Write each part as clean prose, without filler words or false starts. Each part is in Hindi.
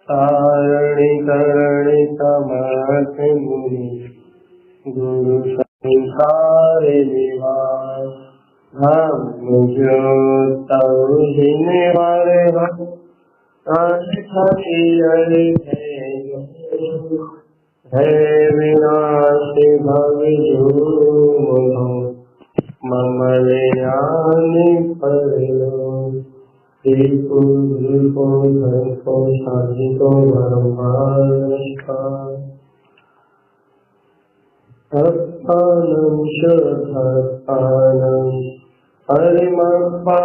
तारणी करणी समर्थ मुनि गुरु संसार निवास हम है विनाश भव ममलयानि परलो को साधिको ब्रह्मानस्कार भक्तानं शुद्धतानं हरिमपाविमलिनिमलं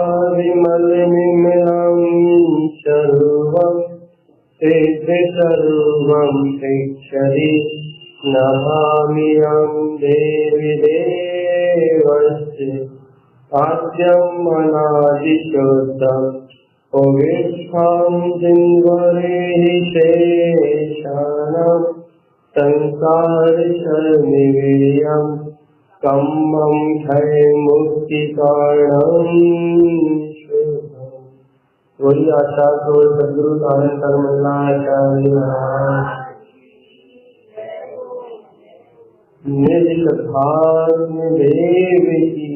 सर्वं सर्वं शिक्षति नमाम्यहं देवी देवस्य आद्यं अनादिशुद्धं पवित्रं जिन्वरेहि शेषानं संसारशरनिवीर्यं कम्मं क्षय मुक्तिकारणं वही आचार्य सद्गुरु आनंद आचार्य निज धर्म देव की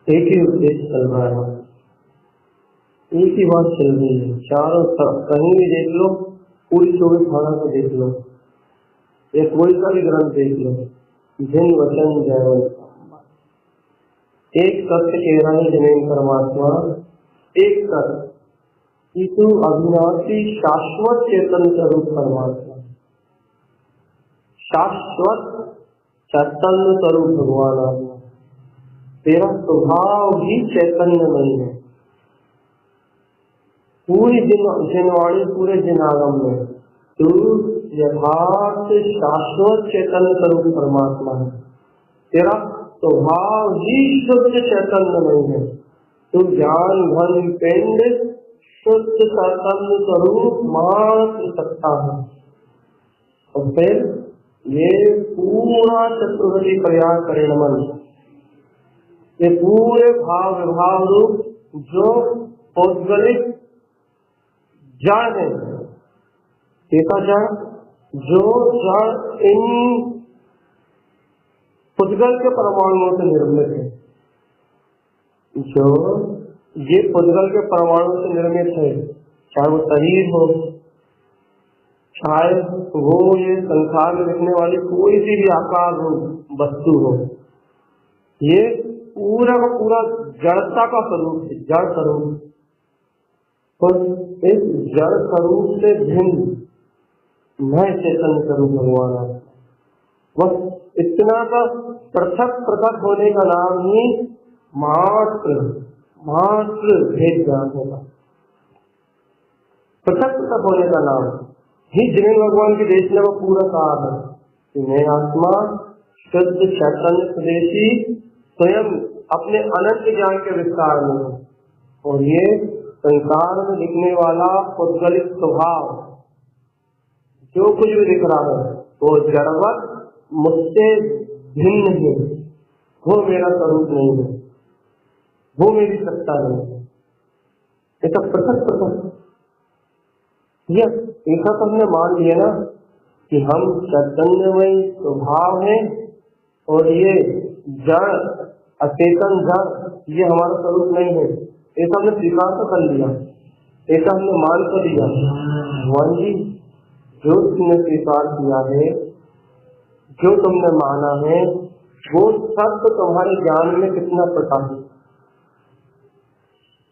एक ही उद्देश्य चल रहा है, एक ही बात चल रही है चारों तरफ। कहीं भी देख लो, पूरी 24 घंटा को देख लो, या कोई सा भी ग्रंथ देख लो, जिन वचन जय एक सत्य कह रहा है जमीन परमात्मा, एक सत्य कि तू अविनाशी शाश्वत चेतन स्वरूप परमात्मा, शाश्वत चैतन्य स्वरूप भगवान आत्मा, तेरा स्वभाव ही चैतन्य नहीं है। पूरी जिनवाणी पूरे जिनागम में तू यथार्थ शाश्वत चैतन्य स्वरूप परमात्मा है। तेरा स्वभाव ही शुद्ध चैतन्य नहीं है। तू ज्ञान घन पिंड शुद्ध चैतन्य स्वरूप मात्र सकता है। और फिर ये पूरा चतुर्वेदी प्रयाग करे नमन, ये पूरे भाव विभाव रूप जो पौद्गलिक जड़ है, देखा जड़ जो जड़ इन पुद्गल के परमाणुओं से निर्मित है, जो ये पुद्गल के परमाणु से निर्मित है, चाहे वो शरीर हो, चाहे वो ये संसार में दिखने वाली कोई सी भी आकार हो वस्तु हो, ये पूरा का पूरा जड़ता का स्वरूप है, जड़ स्वरूप। तो इस जड़ स्वरूप से भिन्न मैं चैतन्य स्वरूप भगवान है। बस इतना का पृथक पृथक होने का नाम ही मात्र भेद ज्ञान होगा। पृथक पृथक होने का नाम ही जिन भगवान के देश में वो पूरा कहा है कि मैं आत्मा शुद्ध चैतन्य स्वदेशी स्वयं अपने अनंत ज्ञान के विस्तार में है। और ये संसार में दिखने वाला पुद्गलिक स्वभाव जो कुछ भी दिख रहा है वो जड़वत मुझसे भिन्न है, वो मेरा स्वरूप नहीं है, वो मेरी सत्ता नहीं है। ऐसा पृथक पृथक ऐसा तो हमने मान लिया ना कि हम चैतन्यमय स्वभाव है और ये जड़ अचेतन जड़ ये हमारा स्वरूप नहीं है। ऐसा हमने स्वीकार तो कर लिया, ऐसा हमने मान तो लिया। भगवान जी जो तुमने स्वीकार किया है, जो तुमने माना है, वो सब तो तुम्हारे ज्ञान में कितना प्रकाशित,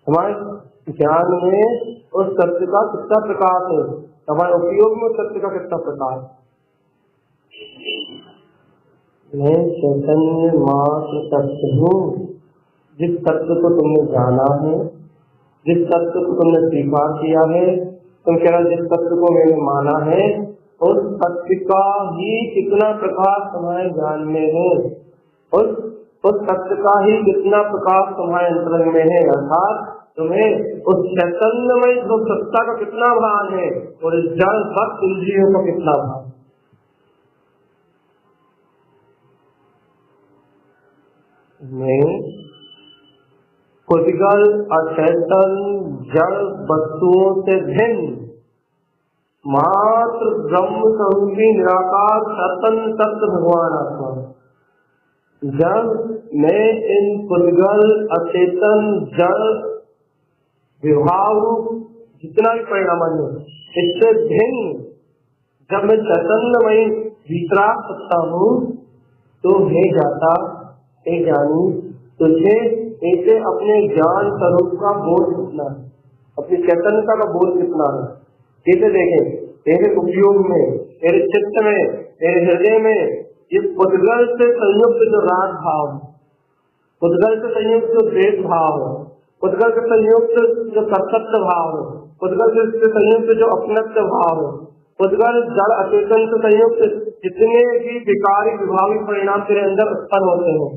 हमारे ज्ञान में उस सत्य का कितना प्रकाश है, हमारे उपयोग में सत्य का कितना प्रकाश। मैं चैतन्य मात्र तत्व हूँ। जिस तत्व को तुमने जाना है, जिस तत्व को तुमने स्वीकार किया है, तुम कह रहे जिस तत्व को मैंने माना है, उस सत्य का ही कितना प्रकाश तुम्हारे ज्ञान में है, उस सत्य का ही कितना प्रकाश तुम्हारे अंतरंग में है। अर्थात तुम्हें उस चैतन्यमय जो सत्ता का कितना भान है और इस जड़ भक्त इंद्रियों का कितना भान। में खुदगल अचेतन जड़ वस्तुओं से भिन्न मात्र ब्रह्म स्वरूपी निराकार चैतन्य तत्व भगवान आत्मा। जब मैं इन खुदगल अचेतन जड़ विभाव जितना भी परिणाम है इससे भिन्न जब मैं चैतन्यमय वितराग सकता हूँ तो हे जाता हे ज्ञानी तुझे ऐसे अपने ज्ञान स्वरूप का बोध कितना है, अपनी चैतन्यता का बोध कितना है। कैसे देखें, तेरे उपयोग में, तेरे चित्त में, तेरे हृदय में ये पुद्गल से संयुक्त जो राग भाव, पुद्गल से संयुक्त जो द्वेष भाव है, पुद्गल से संयुक्त जो कर्तव्य भाव है, पुद्गल से संयुक्त जो अपनत्व भाव है, पुद्गल जड़ अचेतन से संयुक्त जितने भी विकारी विभावी परिणाम तेरे अंदर उत्पन्न होते हैं,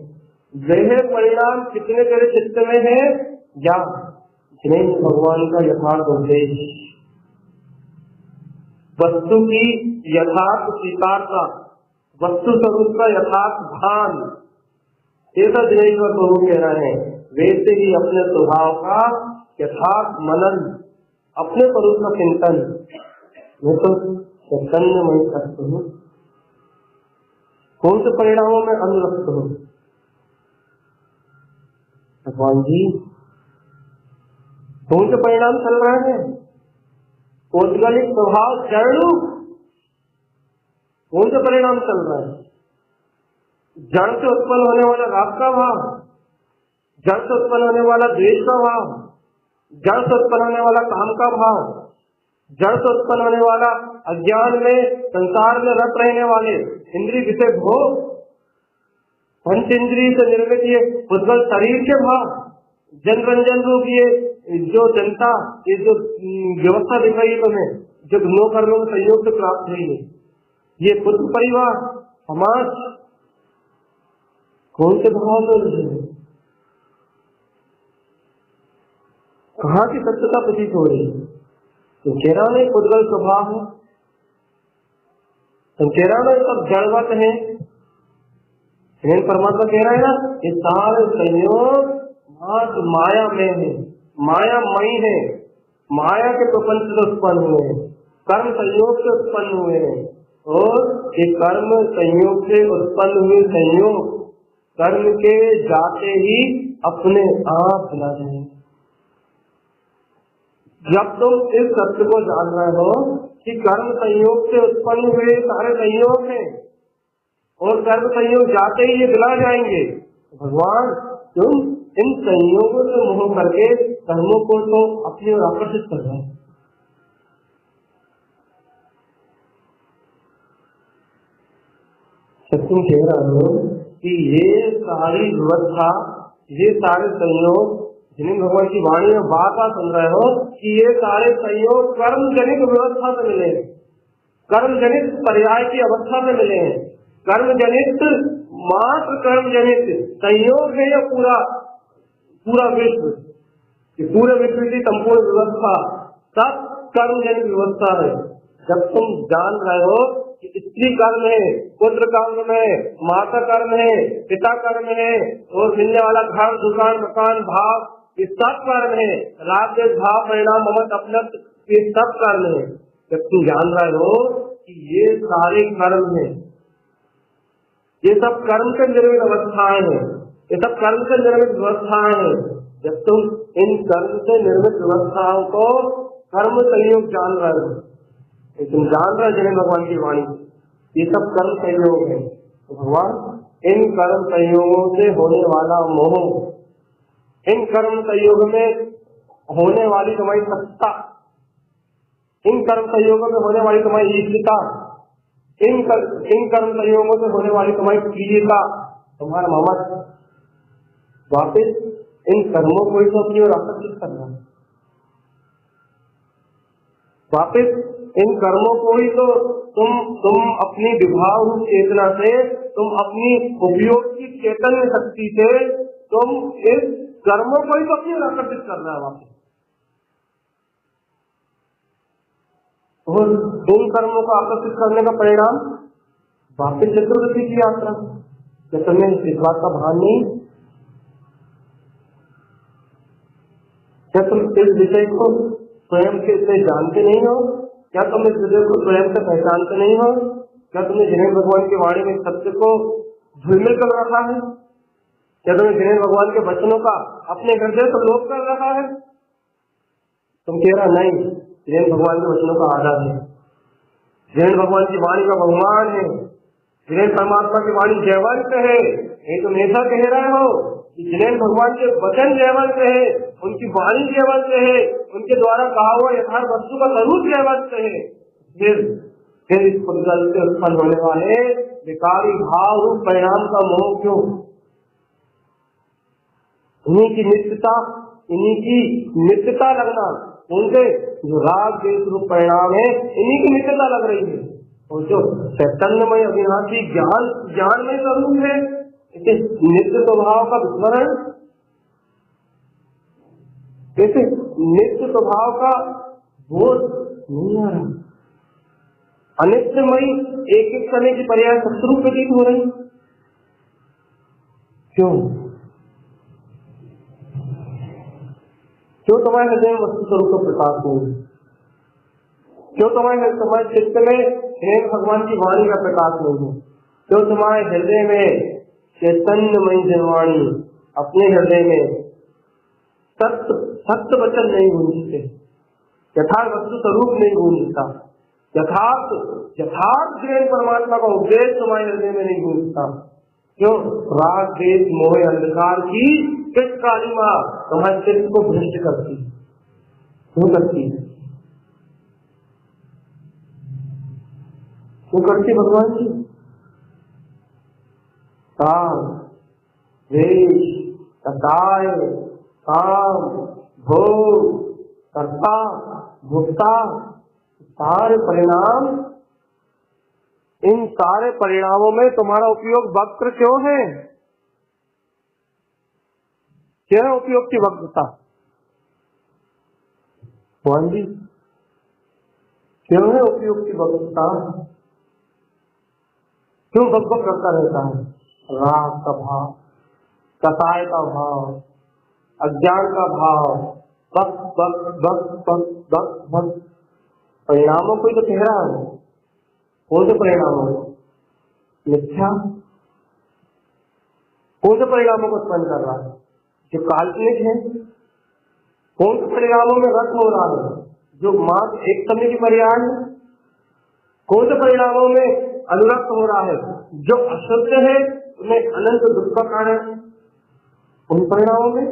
वह परिणाम कितने तेरे चित्त में है या जिन्हें भगवान का यथार्थ उद्देश्य, वस्तु की यथार्थ स्वीकारता, वस्तु स्वरूप का यथार्थ भान, ऐसा जिनेश्वर प्रभु कह रहे हैं। वैसे ही अपने स्वभाव का यथार्थ मनन, अपने स्वरूप का चिंतन। मैं तो चैतन्यमय तत्व हूँ, कौन से परिणामों में अनुरक्त हूँ? भगवान जी कौन से परिणाम चल रहे हैं? औद्गलिक स्वभाव जड़ कौन से परिणाम चल रहा है? जड़ से उत्पन्न होने वाला राग का भाव, जड़ से उत्पन्न होने वाला द्वेष का भाव, जड़ से उत्पन्न होने वाला काम का भाव, जड़ से उत्पन्न होने वाला अज्ञान में संसार में रत रहने वाले इंद्रिय विषय भोग, पंच इंद्रिय से निर्मित ये उज्ज्वल शरीर के भाव, जन रंजन रूप ये जो जनता, ये जो व्यवस्था दिखाई तुम्हें, जो गुणों कर्मों में संयोग से प्राप्त हुई है, ये पुत्र परिवार समाज, कौन से भाव में है? कहाँ की सत्यता प्रतीत हो रही है? तो कह रहा नहीं पुद्गल स्वभाव है, तो कह रहा नहीं सब जड़वत है। परमात्मा कह रहा है ना, ये सारे संयोग माया में है, मायामयी है, माया के प्रपंच से उत्पन्न हुए हैं, कर्म संयोग से उत्पन्न हुए हैं, और ये कर्म संयोग से उत्पन्न हुए संयोग कर्म के जाते ही अपने आप चला जाएंगे। जब तुम इस सत्य को जान रहे हो कि कर्म संयोग से उत्पन्न हुए सारे संयोग हैं और कर्म संयोग जाते ही ये दिला जाएंगे, भगवान तुम इन संयोगों से मोह करके कर्मों को तो अपनी ओर आकर्षित कर रहे हैं। सत्य कह रहा हूँ कि ये सारी व्यवस्था, ये सारे संयोग जिन्हें भगवान की वाणी में बात सुन रहे हो कि ये सारे संयोग कर्म जनित व्यवस्था से मिले हैं, कर्म जनित पर्याय की अवस्था में मिले हैं, कर्म जनित मात्र कर्म जनित संयोग है या पूरा विश्व, पूरे विश्व की संपूर्ण व्यवस्था सब कर्म जनित व्यवस्था है। जब तुम जान रहे हो कि स्त्री कर्म है, पुत्र कर्म है, माता कर्म है, पिता कर्म है, और मिलने वाला घर दुकान मकान भाव ये सब कर्म है, राग द्वेष भाव परिणाम ममत अपनत्व ये सब कर्म है। जब तुम जान रहे हो कि ये सारे कर्म है, ये सब कर्म से निर्मित अवस्थाएं हैं, ये सब कर्म से निर्मित व्यवस्थाएं हैं, जब तुम इन कर्म से निर्मित व्यवस्थाओं को कर्म संयोग जान रहे हो, तुम जान रहे जिन्हें भगवान की वाणी ये सब कर्म संयोग है, तो भगवान इन कर्म संयोगों से होने वाला मोह, इन कर्म संयोग में होने वाली तुम्हारी सत्ता, इन कर्म संयोगों में होने वाली तुम्हारी ईश्वरता, इन कर्म संयोगों से होने वाली तुम्हारी प्रियता, तुम्हारा ममत्व, वापिस इन कर्मों को ही तो अपनी ओर आकर्षित करना, वापिस इन कर्मों को ही तो तुम अपनी विभाव रूप चेतना से, तुम अपनी उपयोग की चैतन्य शक्ति से तुम इस कर्मों को ही तो अपनी ओर आकर्षित करना है वापिस। और इन कर्मों को आकर्षित करने का परिणाम वापिस चतुर्दशी की यात्रा। क्या तुम्हें इस बात का भान नहीं? क्या तुम इस विषय को स्वयं से जानते नहीं हो? क्या तुम इस विषय को स्वयं से पहचानते नहीं हो? क्या तुमने जिनेन्द्र भगवान की वाणी में सत्य को झुलमिल कर रखा है? क्या तुमने जिनेन्द्र भगवान के वचनों का अपने हृदय को लोप कर रखा है? तुम कह रहा नहीं, जिनेन्द्र भगवान के वचनों का आदर है, जिनेन्द्र भगवान की वाणी का बहुमान है, जिनेन्द्र परमात्मा की वाणी जयवंत है। ये तुम ऐसा कह रहे हो कि जिनेन्द्र भगवान के वचन जयवंत है, उनकी वाणी जयवंत है, उनके द्वारा कहा हुआ यथार्थ वस्तु का स्वरूप जयवंत है। फिर इस पुद्गल से उत्पन्न होने वाले विकारी भाव रूप परिणाम का मोह क्यों? इन्हीं की नित्यता लगना, उनके जो राग द्वेष रूप परिणाम है, इन्हीं की नित्यता लग रही है। और जो चैतन्यमय अविनाशी ज्ञानमय स्वरूप है, इसे नित्य स्वभाव का विस्मरण, इसे नित्य स्वभाव का बोध नहीं आ रहा। अनित्यमयी एक एक समय की पर्याय शत्रु प्रतीत हो रही। क्यों? क्यों तुम्हारे हृदय में वस्तु स्वरूप का प्रकाश नहीं? क्यों तुम्हारे चित्त में जिनेन्द्र भगवान की वाणी का प्रकाश नहीं है? क्यों तुम्हारे हृदय में चैतन्यमयी जनवाणी अपने हृदय में सत्य वचन नहीं गूंजते, यथार्थ वस्तु स्वरूप नहीं गूंजता, यथार्थ जिनेन्द्र परमात्मा का उपदेश तुम्हारे हृदय में नहीं गूंजता? क्यों? राग द्वेष मोह अंधकार की किस कालिमा तुम्हारे चित्त को भ्रष्ट करती, क्यों करती है? क्यों करती भगवान जी? काम, द्वेष, सताय, काम, भोग, कर्ता, भोक्ता, सारे परिणाम, इन सारे परिणामों में तुम्हारा उपयोग वक्र क्यों है? क्या है उपयोग की वक्रता? भगवान जी, क्यों है उपयोग की वक्रता? क्यों बक करता रहता है? राग का भाव, कसाय का भाव, अज्ञान का भाव, बक बक बक बक बक बक। परिणामों को ही तो कह रहा है। कौन से परिणामों? मिथ्या। कौन से परिणामों को उत्पन्न कर रहा है? जो काल्पनिक है। कौन से परिणामों में रस हो रहा है? जो मात्र एक समय की पर्याय है। कौन से परिणामों में अनुरक्त हो रहा है? जो अशुद्ध है, उन्हें अनंत दुख का कारण। उन परिणामों में,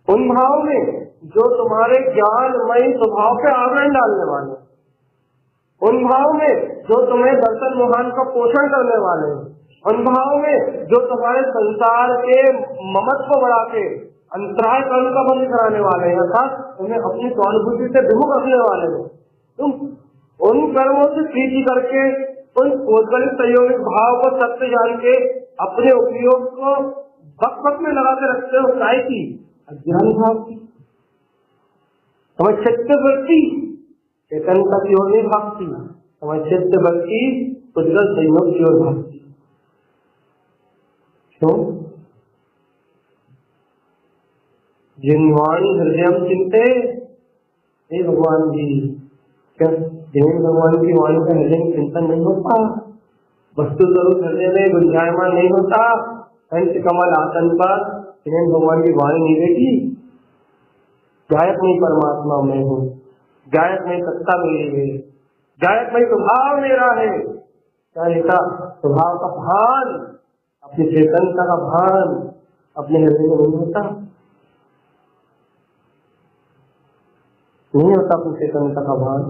उन भाव में जो तुम्हारे ज्ञानमय स्वभाव पे आवरण डालने वाले, उन भाव में जो तुम्हें दर्शन मोहन का पोषण करने वाले, उन भाव में जो तुम्हारे संसार के ममत्व को बढ़ा के अंतराय कर्म का बंद कराने वाले, अर्थात तुम्हें अपनी स्वानुभूति से विमुख रखने वाले हो। तुम उन कर्मों से प्रीति करके, उन उद्गलित संयोगिक भाव को सत्य जान के अपने उपयोग को बक में लगा के रखते हो। काय की? अज्ञान भाव की। तुम्हारी चित्त वृत्ति चेतनता की ओर नहीं भागती, तुम्हारी चित्त वृत्ति उद्गल संयोग की ओर भागती। क्यों? जिनवाणी हृदय चिंते, हे भगवान जी, क्या जिनेन्द्र भगवान की वाणी का हृदय में चिंतन नहीं होता? वस्तु स्वरूप हृदय में गुंजायमान नहीं होता? कंठ कमल आसन पर जिनेन्द्र भगवान की वाणी नहीं देखी? गायक में परमात्मा में हूँ, गायक में सत्ता मेरी है, गायक में स्वभाव मेरा है। क्या लिखा? स्वभाव का भान, अपनी चेतनता का भान अपने हृदय में नहीं होता? नहीं होता अपनी चेतनता का भान,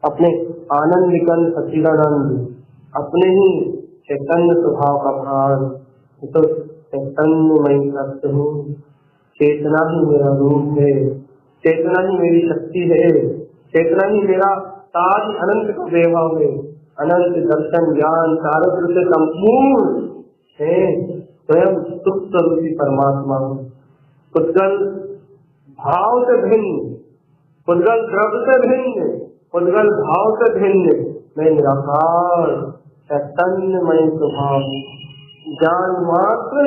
अपने आनंद निकल सच्चिदानंद, अपने ही चैतन्य स्वभाव का भान। तो चैतन्यमय सत्य हूँ, चेतना ही मेरा रूप है, चेतना ही मेरी शक्ति है, चेतना ही मेरा साथ अनंत का वैभव है। अनंत दर्शन ज्ञान चारित्र से संपूर्ण है, स्वयं सुख स्वरूपी परमात्मा हूँ। उद्गल भाव से भिन्न, पुद्गल द्रव्य से भिन्न, पुद्गल भाव से भिन्न मैं निराकार चैतन्यमय स्वभाव, ज्ञान मात्र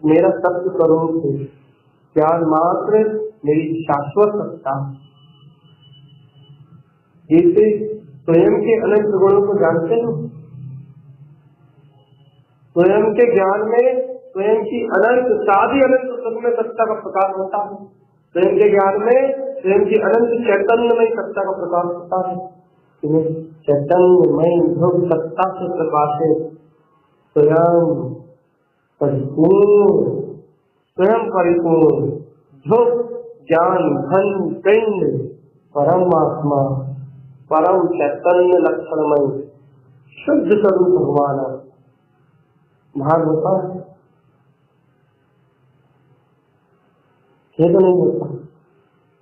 मेरा सत्य स्वरूप है, ज्ञान मात्र मेरी शाश्वत सत्ता। जैसे स्वयं के अनंत गुणों को जानते हो, स्वयं के ज्ञान में स्वयं की अनंत साधी अनंत सुख में सत्ता का प्रकाश होता है, स्वयं के ज्ञान में स्वयं की अनंत चैतन्यमय सत्ता का प्रकाश होता है। चैतन्यमय ध्रुव सत्ता से प्रकाशित स्वयं परिपूर्ण, स्वयं परिपूर्ण ध्रुव ज्ञान घन पिंड परमात्मा, परम चैतन्य लक्षणमय शुद्ध स्वरूप भगवान भान होता है, ये तो नहीं होता।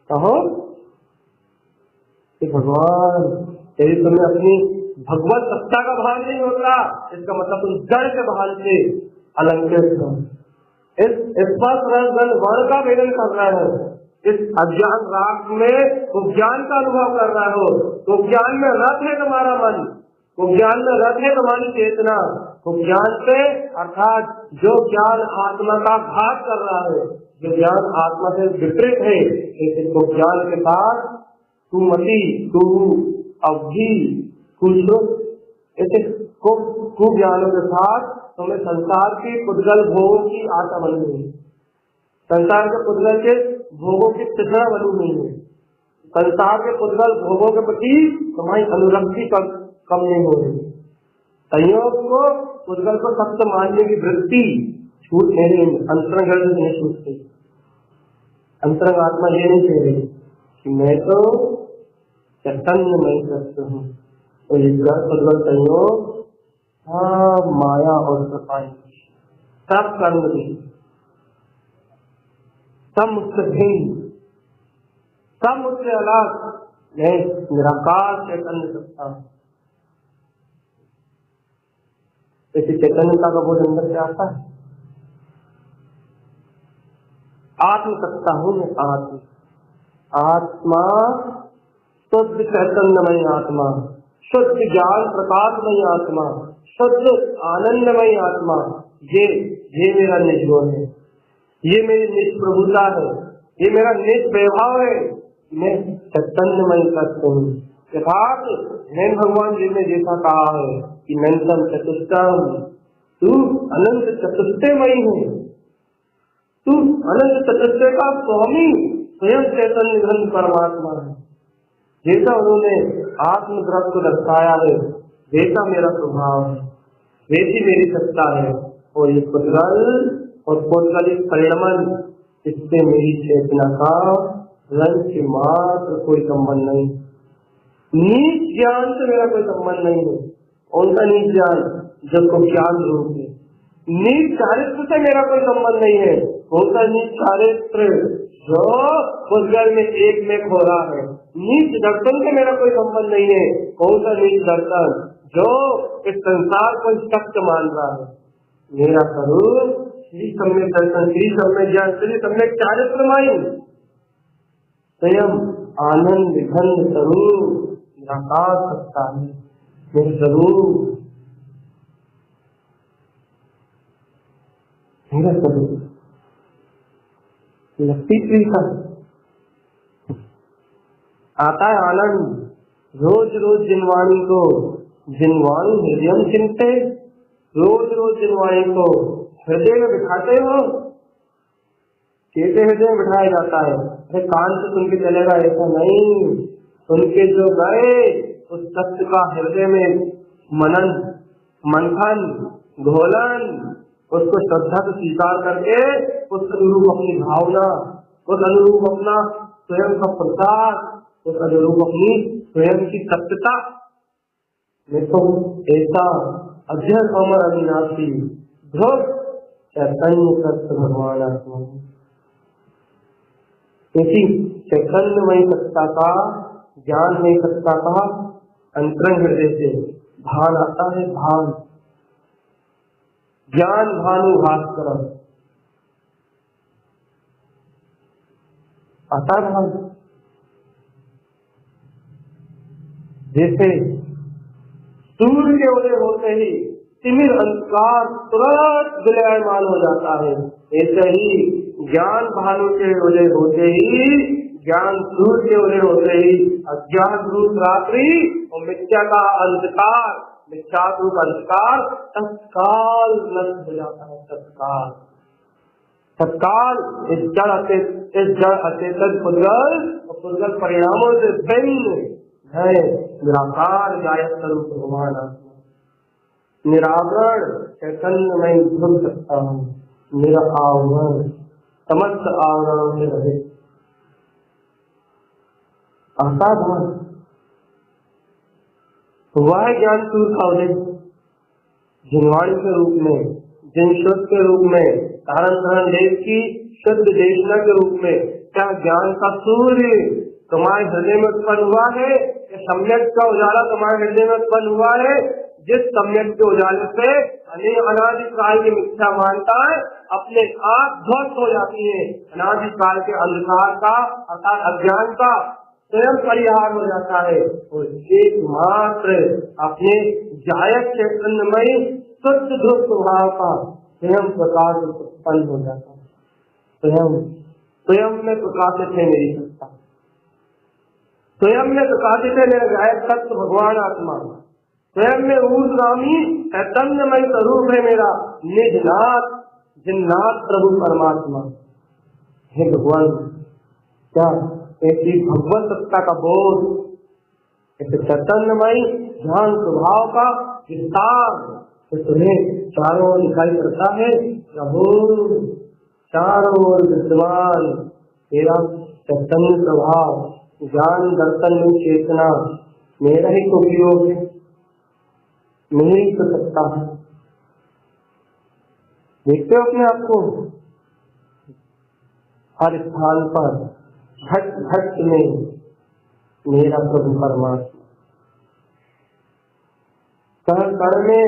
कहो कि भगवान तेरी तुम्हें अपनी भगवत सत्ता का भान नहीं होता, इसका मतलब तुम जड़ के भान से अलंकृत हो। इस स्पर्श रस वर्ण का वेदन कर रहे हो, इस अज्ञान राग में वो ज्ञान का अनुभव कर रहे हो, तो ज्ञान में रत है तुम्हारा मन, वो ज्ञान में रत है तुम्हारी चेतना, वो ज्ञान से अर्थात जो ज्ञान आत्मा का घात कर रहा है, जो ज्ञान आत्मा से विपरीत है, वो ज्ञान के साथ तू मती, तू अवधि, ऐसे ज्ञानों के साथ तुम्हें संसार की पुद्गल भोगों की आशा बनी हुई, संसार के पुद्गल के भोगों की तृष्णा बनी हुई है, संसार के पुद्गल भोगों के प्रति तुम्हारी अनुरक्ति कम नहीं हो रही। संयोग को पुद्गल को सत्य मानने की वृत्ति छूट नहीं रही, अंतरंग नहीं छूटती। अंतरंग आत्मा ये नहीं कह रही कि मैं तो चैतन्य नहीं सत्य हूँ, तो ये पुद्गल संयोग माया और सफाई सब कर्म दी, सब मुझसे भिन्न, सब मुझसे अलग, मैं निराकार चैतन्य सत्ता। ऐसी चैतन्यता का बोध अंदर से आता है। आत्म सत्ता हूँ मैं, आत्मा शुद्ध चैतन्यमय आत्मा, शुद्ध ज्ञान प्रकाशमय आत्मा, शुद्ध आनंदमय आत्मा, ये मेरा निज गुण है, ये मेरी निज प्रभुता है, ये मेरा निज वैभव है, मैं चैतन्यमय तत्व हूँ। यथार्थ नैन भगवान जी ने जैसा कहा है कि नैनतम चतुष्टम, तू अनंत चतुष्टयमयी है, तू अनंत चतुष्टय का स्वामी स्वयं चैतन्य घन परमात्मा है। जैसा उन्होंने आत्मद्रव को दर्शाया है, वैसा मेरा स्वभाव है, वैसी मेरी सत्ता है, और ये पुद्गल और पौद्गलिक परिणमन, इससे मेरी चेतना का रंग मात्र कोई संबंध नहीं। नीच ज्ञान से मेरा कोई संबंध नहीं है, उनका नीच ज्ञान जिसको ज्ञान रूप है। नीच चारित्र से मेरा कोई संबंध नहीं है, उनका नीच चारित्र जो पुद्गल में एक में खो रहा है। नीच दर्शन से मेरा कोई संबंध नहीं है, उनका नीच दर्शन जो इस संसार को सत्य मान रहा है। मेरा स्वरूप श्री सम्यक दर्शन, श्री सम्यक ज्ञान, श्री सम्यक चारित्रमय स्वयं आनंद घन स्वरूप निराकार सत्ता है। मेरे स्वरूप, मेरा स्वरूप लक्ष्मी का आता है आनंद। रोज रोज जिनवाणी को, जिनवाणी हृदय चिंते, रोज रोज जिनवाणी को हृदय में बिठाते हो। कैसे हृदय में बिठाया जाता है? अरे कान से सुन के चलेगा ऐसा नहीं, सुन के जो गए उस सत्य का हृदय में मनन, मंथन, घोलन, उसको श्रद्धा से स्वीकार करके उस अनुरूप अपनी भावना, उस अनुरूप अपना स्वयं का प्रसाद, उस अनुरूप अपनी स्वयं की सत्यता। देखो ऐसा अध्ययन अमर अविनाशी ध्रुव चैतन्य सत्य भगवान आत्मा, क्योंकि चैतन्यमयी सत्ता का, ज्ञानमयी सत्ता का अंतरंग हृदय से भान आता है। भान ज्ञान भानु भास्कर, आता भाव। जैसे सूर्य के उदय होते ही तिमिर अंधकार तुरंत विलयमान हो जाता है, ऐसे ही ज्ञान भानु के उदय होते ही, ज्ञान सूर्य के उदय होते ही अज्ञान रूप रात्रि और मिथ्या का अंधकार, मिथ्या रूप अंधकार तत्काल नष्ट हो जाता है। तत्काल तत्काल इस जड़ अचेतन पुद्गल और पुद्गल परिणामों से भिन्न है निराकार जायत स्वरूप भगवान आत्मा, निरावरण चैतन्यमय घूम सकता हूँ, निरावरण समस्त आवरणों से रहे। असाधारण वह ज्ञान सूर्य का उदय जिनवाणी के रूप में, जिन शुद्ध के रूप में, धारण धरण देव की शुद्ध देशना के रूप में, क्या ज्ञान का सूर्य तुम्हारे हृदय में उत्पन्न हुआ है? सम्यक का उजाला तुम्हारे हृदय में उत्पन्न हुआ है, जिस सम्यक के उजाले से अनादिकाल की मिथ्या मान्यताएं अपने आप ध्वस्त हो जाती है, अनादिकाल के अंधकार का अर्थात अज्ञान का स्वयं परिहार हो जाता है और एकमात्र अपने जायक चैतन्यमय शुद्ध ध्रुव स्वभाव का स्वयं प्रकाश उत्पन्न हो जाता है। स्वयं में प्रकाशित है मेरी सत्ता, स्वयं में प्रकाशित है मेरा गायक तत्व भगवान आत्मा, स्वयं में ऊर्ध्वगामी चैतन्यमय स्वरूप है मेरा निजनाथ जिन्नाथ प्रभु परमात्मा। हे भगवान, क्या ऐसी भगवत सत्ता का बोध, ऐसे चैतन्यमय ज्ञान स्वभाव का विस्तार तो तुम्हें चारों ओर दिखाई पड़ता है। प्रभु चारों ओर विद्यमान तेरा चैतन्य स्वभाव, ज्ञान दर्शन में चेतना मेरा ही तो उपयोग है, मेरी तो सत्ता है। देखते हो अपने आप को हर स्थान पर घट घट में मेरा प्रभु परमात्मा, कण कण में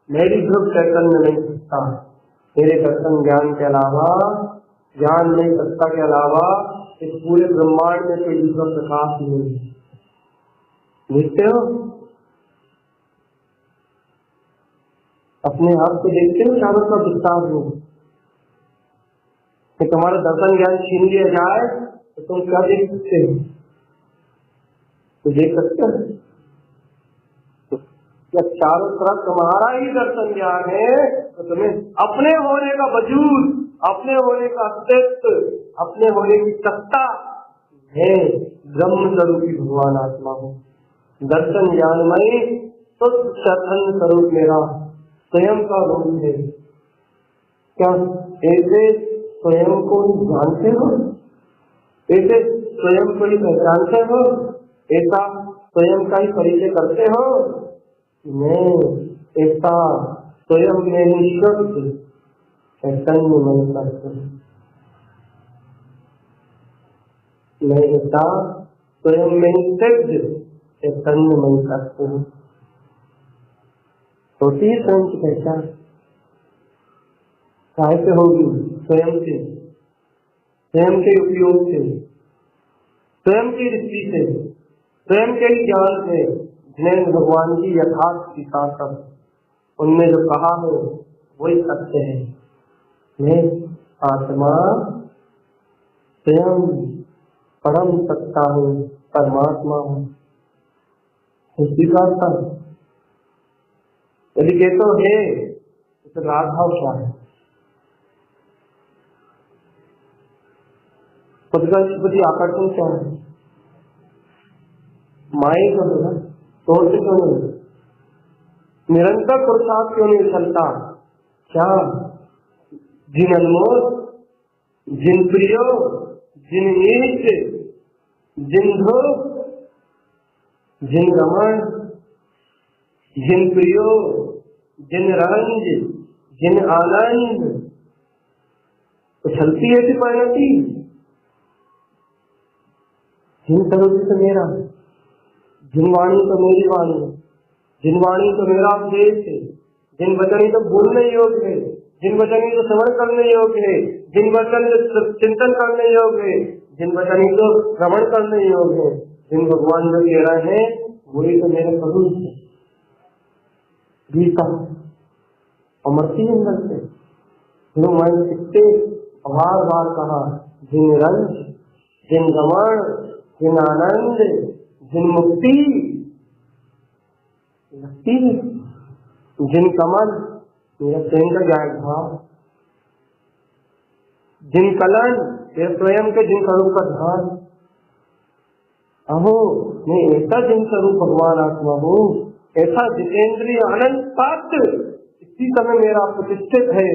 मेरी ध्रुव चैतन्य नहीं सकता। मेरे दर्शन ज्ञान के अलावा, ज्ञान में सत्ता के अलावा इस पूरे ब्रह्मांड में कोई दूसरा प्रकाश नहीं है। देखते हो अपने आप को, देखते हो चारों का विस्तार हो कि तुम्हारा दर्शन ज्ञान छीन लिया जाए तो तुम क्या देख सकते हो? तो देख सकते हो जब चारों तरफ तुम्हारा ही दर्शन ज्ञान है तो तुम्हें अपने होने का वजूद, अपने होने का अस्तित्व, अपने होने की सत्ता है ब्रह्म स्वरूपी भगवान आत्मा हो। दर्शन ज्ञानमय शुद्ध चैतन्य स्वरूप मेरा स्वयं का रूप है। क्या ऐसे स्वयं को ही जानते हो? ऐसे स्वयं को ही पहचानते हो? ऐसा स्वयं का ही परिचय करते हो? मैं ऐसा स्वयं में निःशब्द चैतन्य मन करते हूँ, मैं ऐसा स्वयं में सिद्ध चैतन्य मन करते हूँ। होती है स्वयं की पहचान, काहे से होगी? स्वयं से, स्वयं के उपयोग से, स्वयं की दृष्टि से, स्वयं के ही ज्ञान से, जिन्हें भगवान की यथार्थ स्वीकार कर, उनने जो कहा है वही सत्य है। मैं आत्मा स्वयं परम सत्ता हूँ, परमात्मा हूँ, स्वीकार कर। यदि कहते है तो राधाव क्या है? खुद का प्रति आकर्षण क्या है? माया का है ना, तो क्यों नहीं? निरंतर पुरुषार्थ क्यों नहीं चलता? क्या जिन अनमोल, जिन प्रियो, जिन ईट, जिन ध्रुव, जिन रमण, जिन प्रियो, जिन रंज, जिन आनंद, तो चलती है ऐसी परिणति। जिन स्वरूप से मेरा, जिन वाणी तो मेरी वाणी, जिन वाणी तो मेरा उपदेश है, जिन वचन तो बोलने योग्य है, जिन वचन तो श्रवण करने योग्य है, जिन वचन तो चिंतन करने योग्य है, जिन वचन तो श्रवण करने योग्य है, जिन भगवान जो कह रहे हैं वही तो मेरे प्रभु है। गीता अमृति अंदर से मैंने कितने बार बार कहा, जिन रंज, जिन रमण, जिन आनंद, जिन मुक्ति लगती है, जिन कमल मेरा स्वयं का जायक भाव, जिन कलन मेरे स्वयं के जिन स्वरूप का ध्यान। अहो मैं ऐसा जिन स्वरूप भगवान आत्मा हूँ, ऐसा जितेंद्रिय आनंद पात्र इसी समय मेरा प्रतिष्ठित है,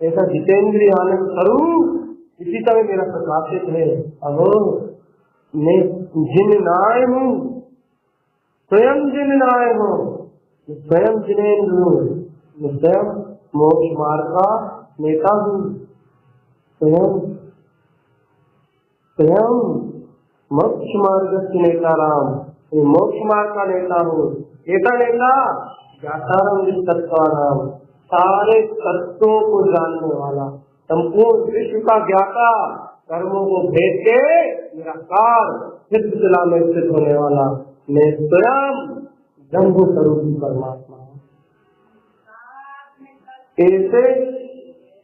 ऐसा जितेंद्रिय आनंद स्वरूप इसी समय मेरा प्रकाशित है। अहो मैं जिन नाय हूँ, स्वयं जिन नाय हूँ, स्वयं जिनेन्द्र हूँ, मैं स्वयं मोक्ष मार्ग का नेता हूँ, स्वयं स्वयं मोक्ष मार्ग के नेता राम, मोक्ष मार्ग का नेता हूँ। नेता नेता ज्ञातारम तत्वानाम, सारे तत्वों को जानने वाला, संपूर्ण विश्व का ज्ञाता, कर्मों को भेद के निराकार सिद्ध कला में स्थित होने वाला, मैं स्वयं ब्रह्म स्वरूप परमात्मा हूँ। ऐसे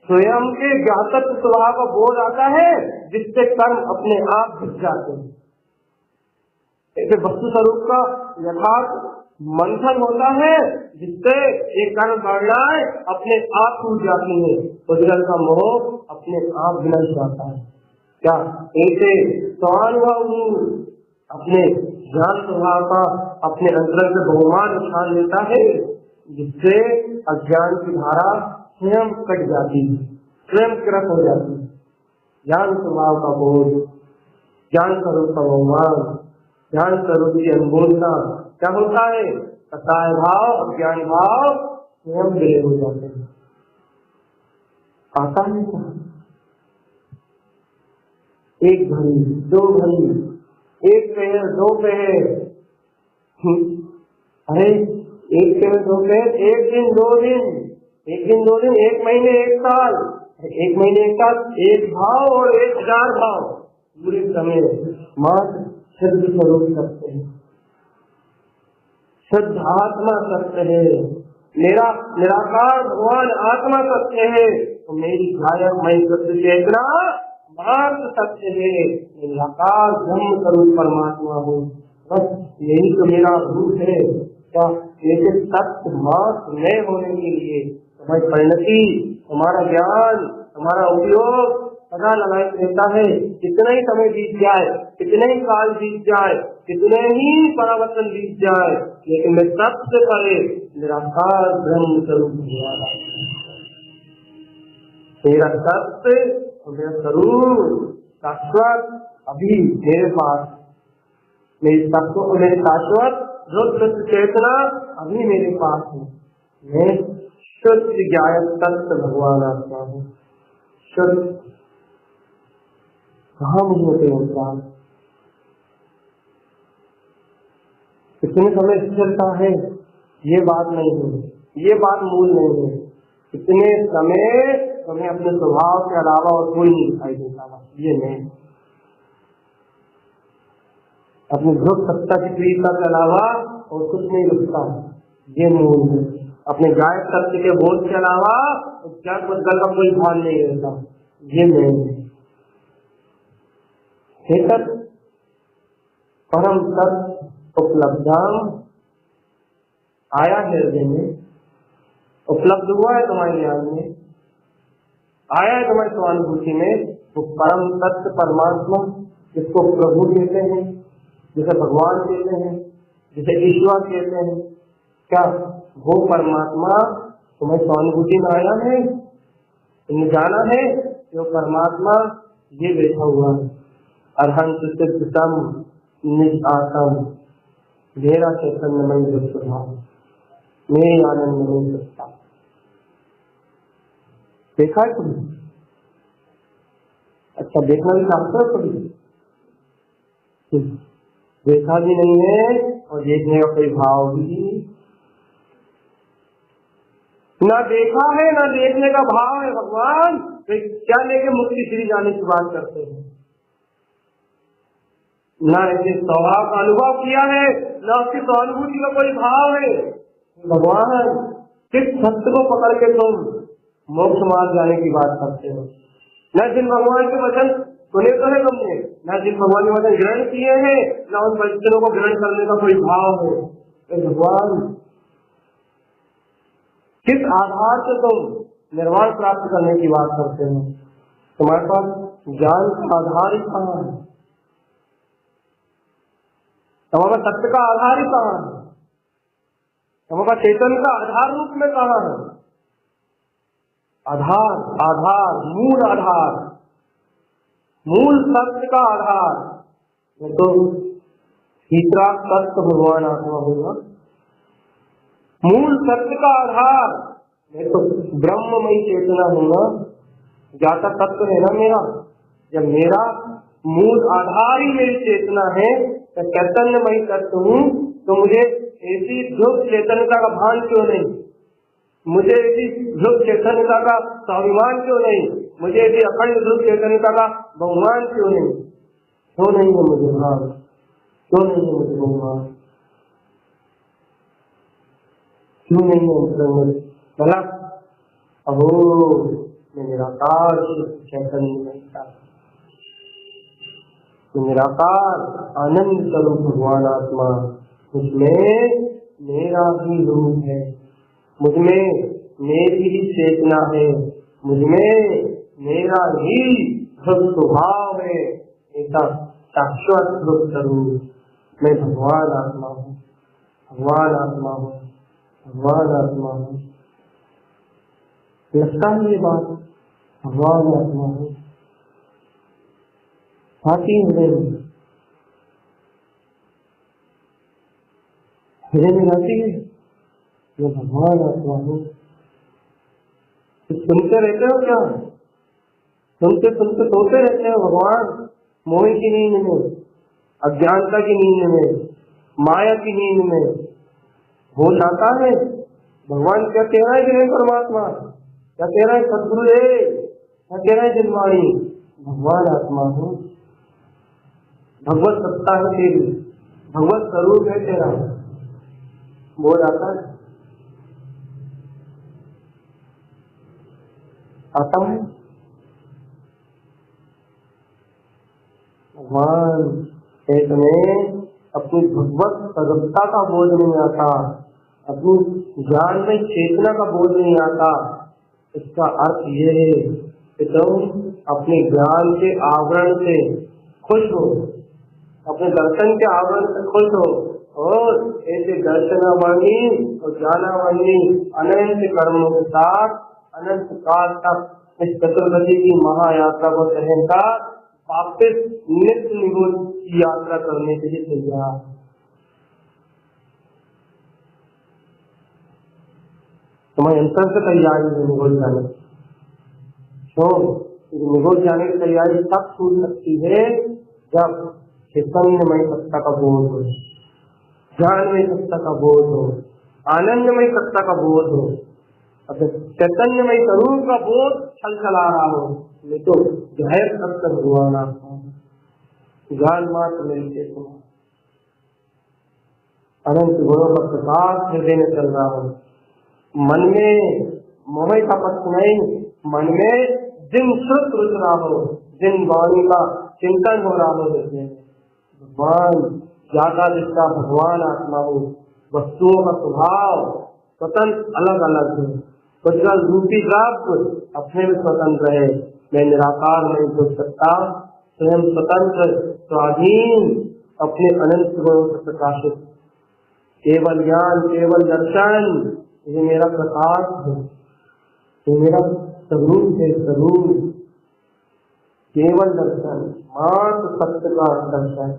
स्वयं के ज्ञातत्व स्वभाव का बोध आता है जिससे कर्म अपने आप दिख जाते हैं। ऐसे वस्तु स्वरूप का यथार्थ मंथन होता है जिससे ये कर्म गणनाएं अपने आप टूट जाती है, उजगल का मोह अपने आप गिर जाता है। क्या ऐसे स्वानुभव अपने ज्ञान स्वभाव का अपने अंतर से बहुमान उछाल लेता है जिससे अज्ञान की धारा स्वयं कट जाती है, स्वयं कृत हो जाती है। ज्ञान स्वभाव का बोध, ज्ञान स्वरूप का बहुमान, ज्ञान स्वरूप की अनुभूता क्या होता है? सताय भाव, अज्ञान भाव स्वयं विलय हो जाते हैं। आता है क्या? एक घड़ी, दो घड़ी, एक पहर, दो पहर, अरे एक पहर, दो पहर, एक दिन, दो दिन, एक दिन, दो दिन, एक महीने, एक साल, एक महीने, एक साल, एक भाव और 1000 भाव पूरे समय मात्र शुद्ध स्वरूप सत्य है, शुद्ध आत्मा सत्य है, मेरा निराकार भगवान आत्मा सत्य है, तो मेरी गायक मैं सत्य चेतना मात्र सत्य है, निराकार ब्रह्म स्वरूप परमात्मा हूँ। बस यही तो मेरा रूप है। क्या ऐसे सत्य मात्र मैं होने के लिए तुम्हारी परिणति, तुम्हारा ज्ञान, तुम्हारा उपयोग पता लगाए रहता है। कितना ही समय बीत जाए, कितने ही काल बीत जाए, कितने ही परावर्तन बीत जाए, लेकिन मैं सबसे परे निराकार ब्रह्म स्वरूप तेरा सत्य और मेरा स्वरूप शाश्वत अभी मेरे पास, मेरी तत्व और मेरी शाश्वत रुद्र चेतना अभी मेरे पास है। मैं शुद्ध ज्ञायक तत्व भगवान आत्मा हूँ। शुद्ध कहाँ मुझे होते इंसान कितने समय चलता है ये बात नहीं है, ये बात मूल नहीं है। कितने समय तुम्हें अपने स्वभाव के अलावा और कोई नहीं दिखाई देता, ये नहीं। अपनी ध्रुव सत्ता की प्रियता के अलावा और कुछ नहीं रुकता, ये मूल है। अपने गायक सत्य के बोध के अलावा क्या बदल का कोई भान नहीं रहता, ये नहीं है। परम तत्व उपलब्धाम आया हृदय में, उपलब्ध हुआ है तुम्हारे ज्ञान में, आया है तुम्हारी स्वानुभूति में। वो परम तत्व परमात्मा जिसको प्रभु कहते हैं, जिसे भगवान कहते हैं, जिसे ईश्वर कहते हैं, क्या वो परमात्मा तुम्हें स्वानुभूति में आया है? तुमने जाना है कि वो परमात्मा ये बैठा हुआ है, अरहंत सिद्धतम निज आत्म मेरा चैतन्यमय स्वभाव, मेरी आनंदमय सत्ता। देखा है तुमने? अच्छा, देखना भी चाहते हो कभी? देखा भी नहीं है और देखने का कोई भाव भी ना देखा है, ना देखने का भाव है। भगवान तो क्या लेके मुक्ति श्री जाने की बात करते हैं? ना ऐसे स्वभाव का अनुभव किया है, ना उसकी सहानुभूति का कोई भाव है। भगवान किस सत्य को पकड़ के तुम मोक्ष मार्ग जाने की बात करते हो? न जिन भगवान के वचन सुने तो है तुमने, न जिन भगवान के वचन ग्रहण किए हैं, न उन वचनों को ग्रहण करने का कोई भाव है। तो भगवान किस आधार से तुम निर्वाण प्राप्त करने की बात करते हो? तुम्हारे पास ज्ञान का आधार ही कहाँ है? तुम्हारा सत्य का आधार ही कहाँ है? तुम्हारा चेतन का आधार रूप में कहाँ है? आधार आधार मूल आधार, मूल सत्य का आधार ये तो तीसरा सत्य भगवान आत्मा होगा। मूल सत्य का आधार ये तो ब्रह्ममयी चेतना होगा। ज्ञाता तत्व है ना मेरा, जब मेरा मूल आधार ही मेरी चेतना है, तो चैतन्यमयी तत्व हूँ, तो मुझे ऐसी ध्रुव चेतनता का भान क्यों नहीं? मुझे ऐसी ध्रुव चेतनता का स्वाभिमान क्यों नहीं? मुझे ऐसी अखंड ध्रुव चेतनता का बहुमान क्यों नहीं? क्यों नहीं है मुझे भान? क्यों नहीं है मुझे बहुमान? क्यों नहीं है? भला अहो मैं निराकार चैतन्य, निराकार आनंद स्वरूप भगवान आत्मा, मुझमें मेरा ही रूप है, मुझमें मेरी ही चेतना है, मुझमें मेरा ही स्वभाव है। ऐसा शाश्वत रूप स्वरूप मैं भगवान आत्मा हूँ, भगवान आत्मा हूँ, भगवान आत्मा हूँ। लगता है ये बात भगवान आत्मा हूँ, साथी हृदय में जाती है ये भगवान आत्मा हूँ। सुनते रहते हो क्या? सुनते सुनते सोते रहते हो भगवान? मोह की नींद में, अज्ञानता की नींद में, माया की नींद में भूल आता है। भगवान क्या कह रहा है कि नहीं? परमात्मा क्या कह रहा है? सदगुरुदेव क्या कह रहा है? जिनवाणी भगवान आत्मा हूँ, भगवत सत्ता है तेरी, भगवत स्वरूप है तेरा। बोल आता है, आता है भगवान एक में अपनी भगवत सदता का बोध नहीं आता, अपनी ज्ञान में चेतना का बोध नहीं आता। इसका अर्थ ये है कि तुम अपने ज्ञान के आवरण से खुश हो, अपने दर्शन के आवरण से खुश हो, और ऐसे दर्शनावानी और ज्ञानावानी अनंत कर्मों के साथ अनंत काल तक इस चतुर्दशी की महायात्रा को सहकर वापिस नित्य निगोज की यात्रा करने के लिए तैयार। तुम्हारे अंतर से तैयारी है निगोज जाने। तो निगोज जाने की तैयारी तब छूट सकती है जब चैतन्यमय सत्ता का बोध हो, ज्ञानमय सत्ता का बोध हो, आनंदमय सत्ता का बोध हो। अब चैतन्यमय स्वरूप का बोध छल चला रहा हो, नहीं तो गहर सत्य भगवान आपका ज्ञान मात्र मिलते तुम्हें अनंत गुणों का प्रकाश हृदय में चल रहा हो। मन में मोह का पक्ष नहीं, मन में जिन श्रुत रुच रहा हो, जिन वाणी का चिंतन हो रहा हो, जैसे भगवान ज्यादा जिसका भगवान आत्मा हो। वस्तुओं का स्वभाव स्वतंत्र अलग अलग है, कुछ रूपी द्रव्य अपने में स्वतंत्र है। मैं निराकार नहीं हो सकता, स्वयं स्वतंत्र स्वाधीन अपने अनंत गुणों से प्रकाशित। केवल ज्ञान, केवल दर्शन, ये मेरा प्रकाश है, ये मेरा स्वरूप है। स्वरूप केवल दर्शन, मात्र सत्य का दर्शन,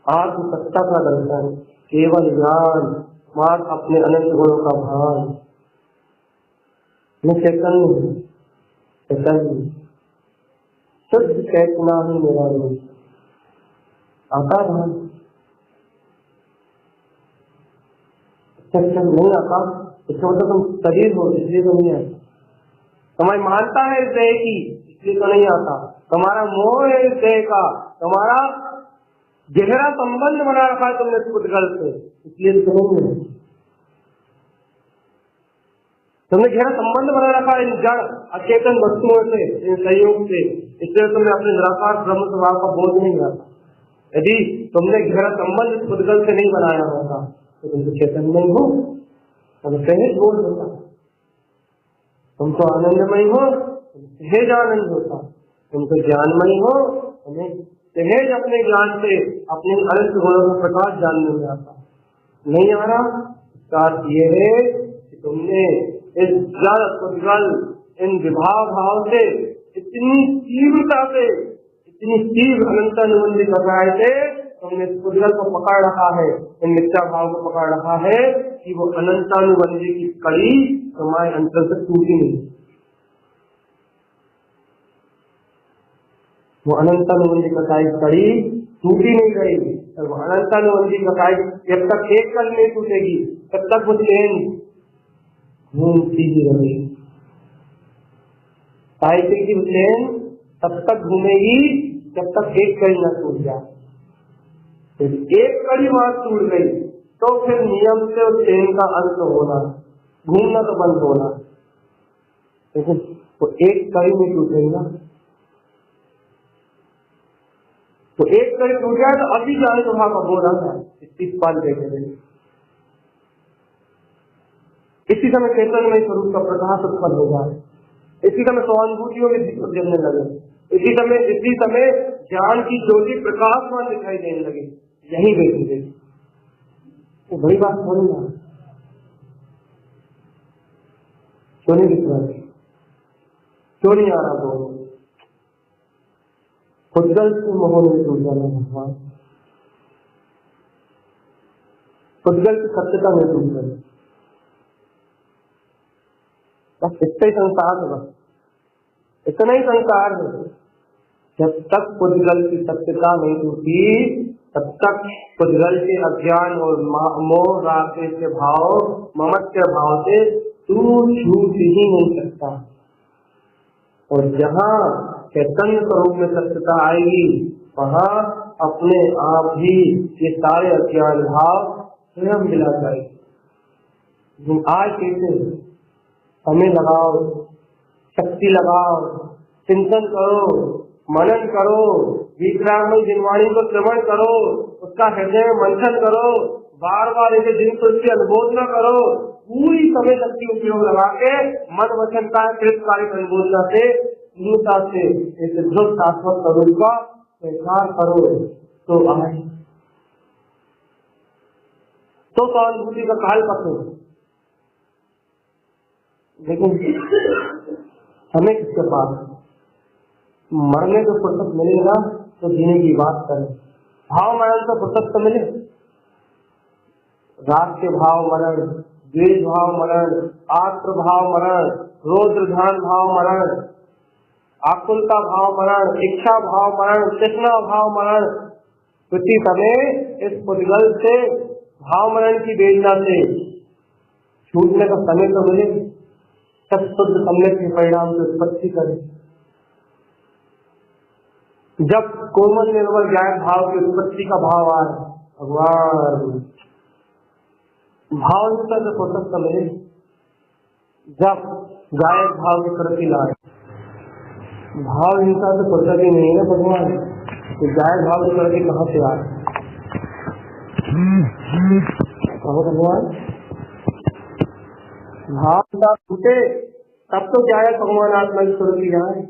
आत्म सत्ता का दर्शन, केवल ज्ञान, मात्र अपने अनंत गुणों का भान। मैं चैतन्य, चैतन्य शुद्ध चैतना ही मेरा रूप। आता भान चैतन्य नहीं आता, इसका मतलब तुम शरीर हो इसलिए तो नहीं आता। तुम्हारी मानता है इस देह की इसलिए तो नहीं आता। तुम्हारा मोह है इस देह का, तुम्हारा गहरा संबंध बना रखा है तुमने पुद्गल से, इसलिए तुमने गहरा संबंध बना रखा है इन जड़ अचेतन वस्तुओं से, इन संयोग से, इसलिए तुमने अपने निराकार ब्रह्म स्वभाव का बोध नहीं रखा। यदि तुमने गहरा संबंध पुद्गल से नहीं बनाया होता तो तुम तो चेतन नहीं हो, तुम सहज बोध होता, तुम तो आनंदमय हो, सहज आनंद होता, तुम तो ज्ञानमय हो, तुम्हें सहज अपने ज्ञान से अपने अनंत गुणों का प्रकाश जानने में आता। नहीं आ रहा, इसका अर्थ ये है कि तुमने इस जड़ पुद्गल इन विभाव भाव से इतनी तीव्रता से, इतनी तीव्र अनंतानुबंधी कटाई से तुमने इस पुद्गल को पकड़ रखा है, इन मिथ्या भाव को पकड़ रखा है कि वो अनंतानुबंधी की कड़ी तुम्हारे अंतर से टूटी नहीं। वो अनंतानुबंधी कटाई कड़ी टूटी नहीं रही, और वो अनंतानुबंधी कटाई जब तक एक कल नहीं टूटेगी तब तक वो चेन घूमती ही रहेगी। साइकिल की चेन तब तक घूमेगी जब तक एक कड़ी न टूट जाए। एक कड़ी वहां टूट गई तो फिर नियम से उस चेन का अंत होना, घूमना तो बंद होना, लेकिन तो एक कड़ी नहीं टूट गई ना, तो एक कड़ी टूट जाए तो अभी जाने स्वभाव का बोध आता है, इस पाल देखे। इसी समय चेतन में स्वरूप का प्रकाश उत्पन्न हो जाए, इसी समय स्वानुभूतियों में दीपक जलने लगे, इसी समय ज्ञान की ज्योति प्रकाशमान दिखाई देने लगे, यही देखेंगे। तो बड़ी बात थोड़ी ना, क्यों नहीं दिख रहा, क्यों नहीं आ रहा बोल, पुद्गल से मोह में टूट जाना भगवान, पुद्गल की सत्यता में टूट जाना, बस इतना ही संसार है, बस इतना ही संसार है। जब तक पुद्गल की सत्यता नहीं टूटी तब तक पुद्गल के अज्ञान और मोह राग के भाव, ममत्व भाव से तू छूट ही नहीं सकता। और जहाँ चैतन्य स्वरूप में सत्यता आएगी वहाँ अपने आप ही ये सारे अज्ञान भाव स्वयं मिला जाएगी। आज कैसे समय लगाओ, शक्ति लगाओ, चिंतन करो, मनन करो, वीतरागमय जिनवाणी को श्रवण करो, उसका हृदय में मंथन करो, बार बार इसे दिन को उसकी अनुबोधना करो, पूरी समय शक्ति उपयोग लगा के मन वचन का कृतकालिक अनुबोधना से पूर्णता से इस ध्रुव शाश्वत स्वरूप का स्वीकार करो तो आज तो अनुभूति का काल पकड़ो। लेकिन हमें किसके पास मरने को फुर्सत मिलेगा तो जीने की बात करें, भाव मरण तो फुर्सत तो मिले, राग के भाव मरण, द्वेष भाव मरण, आत्र भाव मरण, रौद्र ध्यान भाव मरण, आकुलता भाव मरण, इच्छा भाव मरण, तृष्णा भाव मरण, उसी समय इस पुद्गल से भाव मरण की वेदना से छूटने का समय तो मिले, सब शुद्ध सम्यक के परिणाम से उत्पत्ति करे। जब कोमल निर्मल गायक भाव की उत्पत्ति का भाव आए, भगवान भाव हिंसा से फुर्सत तो मिले, जब गायक भाव की प्रति लाए, भाव हिंसा से फुर्सत ही नहीं है भगवान, तो गायक भाव की प्रति कहाँ से आए भगवान? भाव छूटे तब तो क्या है भगवान आत्मा की स्वरूप जाए,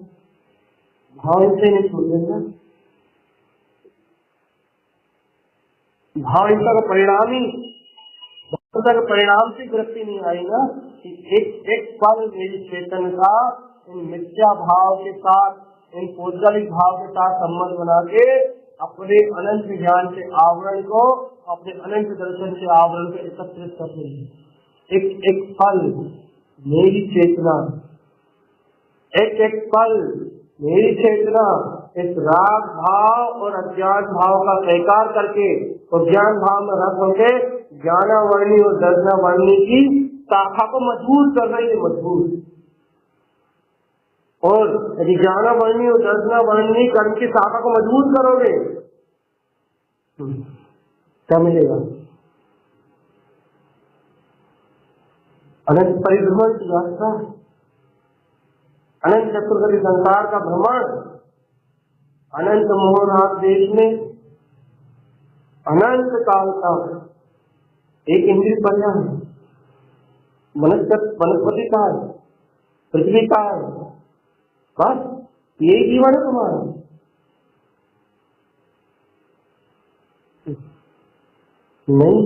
भाव से नहीं छूटेगा। भाव हिंसा का परिणाम ही भक्तता के परिणाम से वृत्ति नहीं आई ना कि एक एक पल मेरी चेतन का इन मिथ्या भाव के साथ, इन पौद्गलिक भाव के साथ संबंध बना के अपने अनंत ज्ञान के आवरण को, अपने अनंत दर्शन के आवरण को एकत्रित कर लेंगे। एक एक पल मेरी चेतना, एक एक पल मेरी चेतना इस राग भाव और अज्ञान भाव का स्वीकार करके और ज्ञान भाव में रस होके ज्ञानावर्णी और दर्शनावर्णी की शाखा को मजबूत कर रही है, मजबूत। और यदि ज्ञानावर्णी और दर्शनावर्णी कर्म की शाखा को मजबूत करोगे क्या मिलेगा? अनंत परिभ्रमण की यात्रा, अनंत चतुर्गति संसार का भ्रमण, अनंत मोहनाथ देश में अनंत काल का एक इंद्रिय पर्याय, वनस्पति का है, पृथ्वी का है, बस यही जीवन है तुम्हारा। नहीं,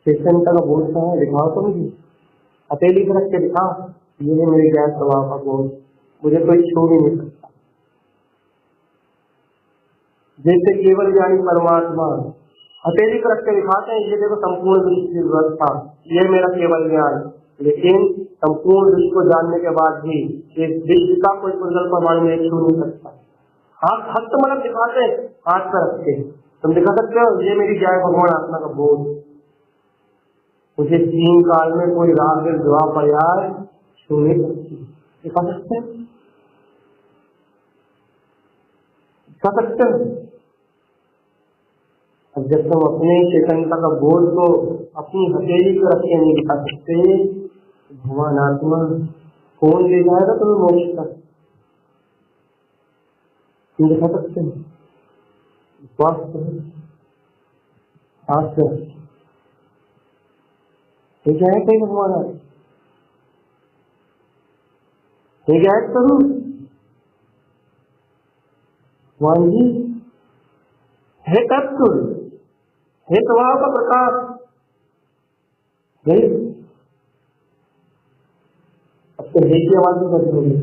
चेतनता का बोध है, दिखाओ तो मुझे, हथेली पर रख के दिखाओ, ये है मेरे ज्ञान स्वभाव का बोध, मुझे कोई छू नहीं सकता। जैसे केवल ज्ञानी परमात्मा हथेली पर रख के दिखाते हैं, ये देखो संपूर्ण विश्व की व्यवस्था, ये मेरा केवल ज्ञान। लेकिन संपूर्ण विश्व को जानने के बाद भी इस विश्व का कोई कुंडल परमाणु में छू नहीं सकता। हाथ तो मतलब दिखाते हैं, हाथ पर रख के तुम दिखा सकते हो, ये मेरी ज्ञान भगवान आत्मा का बोध। मुझे 3 काल में कोई राग द्वा पर्याय छू नहीं सकती, दिखा सकते हैं, दिखा सकते हो। अब जब तुम अपने चेतनता का बोध को अपनी हथेली पर रख के नहीं दिखा सकते, भगवान आत्मा कौन ले जाएगा तुम्हें मोक्ष तक? तुम दिखा सकते हो, स्वास्थ्य शास्त्र ठीक है, कहीं भगवान आए ठीक है करूँ भगवान जी है तत्व, हे स्वभाव का प्रकाश, यही अब तो हे की आवाज में बदल होगी।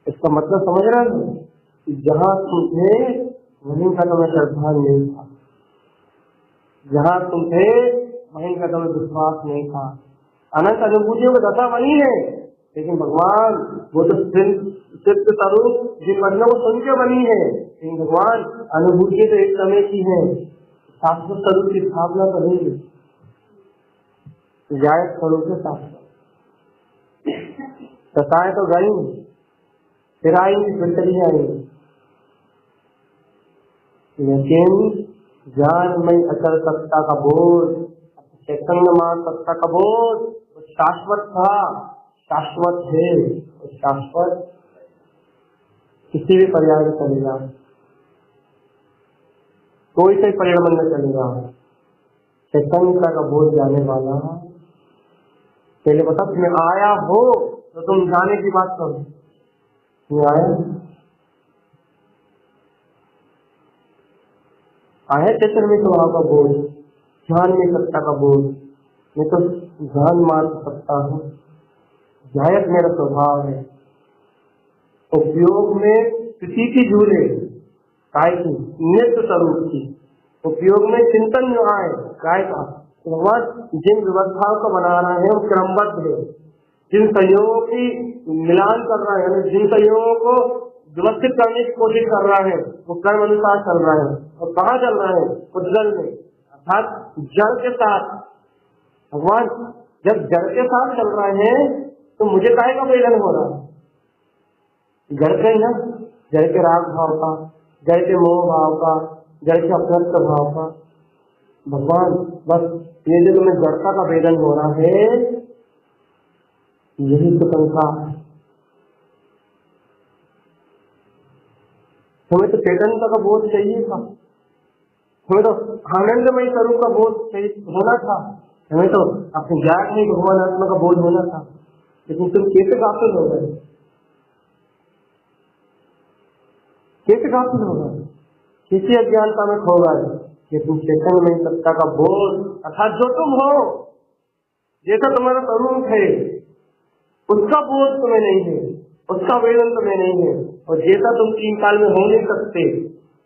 इसका मतलब समझ रहे हो, जहां तुम थे वहीं का तुम्हें श्रद्धा नहीं था, जहां तुम थे वहीं का तुम्हें विश्वास नहीं था। अनंत अनुभूतियों की दशा बनी है, लेकिन भगवान वो तो सिद्ध स्वरूप जिन वचनों को सुन के बनी है, लेकिन भगवान अनुभूति तो एक समय की है, शाश्वत स्वरूप की स्थापना करेंगे, जायज स्वरूप के साथ दशाएं तो गई, फिर आएंगी, फिर चली जाएंगी, लेकिन ज्ञानमय अचल सत्ता का बोध, चैतन्यमान सत्ता का बोध शाश्वत था, शाश्वत है, शाश्वत किसी भी पर्याय में चलेगा, कोई से परिणाम में चलेगा। चैतन्यता का बोध जाने वाला पहले बता, तुम्हें आया हो तो तुम जाने की बात करो, तुम्हें आया चैतन्य में स्वभाव का बोध, ध्यान में सत्ता का बोध, मैं तो ध्यान मान सकता हूँ, जायक मेरा स्वभाव है। उपयोग में किसी की झूले काय की नित्य स्वरूप की, उपयोग में चिंतन जो आए काय का, भगवान जिन व्यवस्थाओं को बना रहा है वो क्रमबद्ध है, जिन संयोगों की मिलान कर रहा है, जिन संयोगों को व्यवस्थित करने की कोशिश कर रहा है, वो कर्म अनुसार चल रहा है। और कहाँ चल रहा है? उज्जवल में, अर्थात जड़ के साथ। भगवान जब जड़ के साथ चल रहे हैं तो मुझे काहे का वेदन हो रहा है? जड़ के ना, जड़ के राग भाव का, जड़ के मोह भाव का, जड़ के अपरत भाव का। भगवान बस ये जो तुम्हें जड़ता का वेदन हो रहा है, यही तो संसार है। हमें तो चैतन्यता का बोध चाहिए था, हमें तो आनंदमय स्वरूप का बोध होना था, हमें तो अपने ज्ञान में भगवान आत्मा का बोध होना था। लेकिन तुम कैसे गाफिल हो गए, कैसे गाफिल हो गए, किसी अज्ञानता में खो गए कि तुम चैतन्यमय सत्ता का बोध, अर्थात जो तुम हो, जैसा तुम्हारा स्वरूप है, उसका बोध तुम्हें नहीं है, उसका वेदन तुम्हें नहीं है। और जैसा तुम 3 काल में हो नहीं सकते,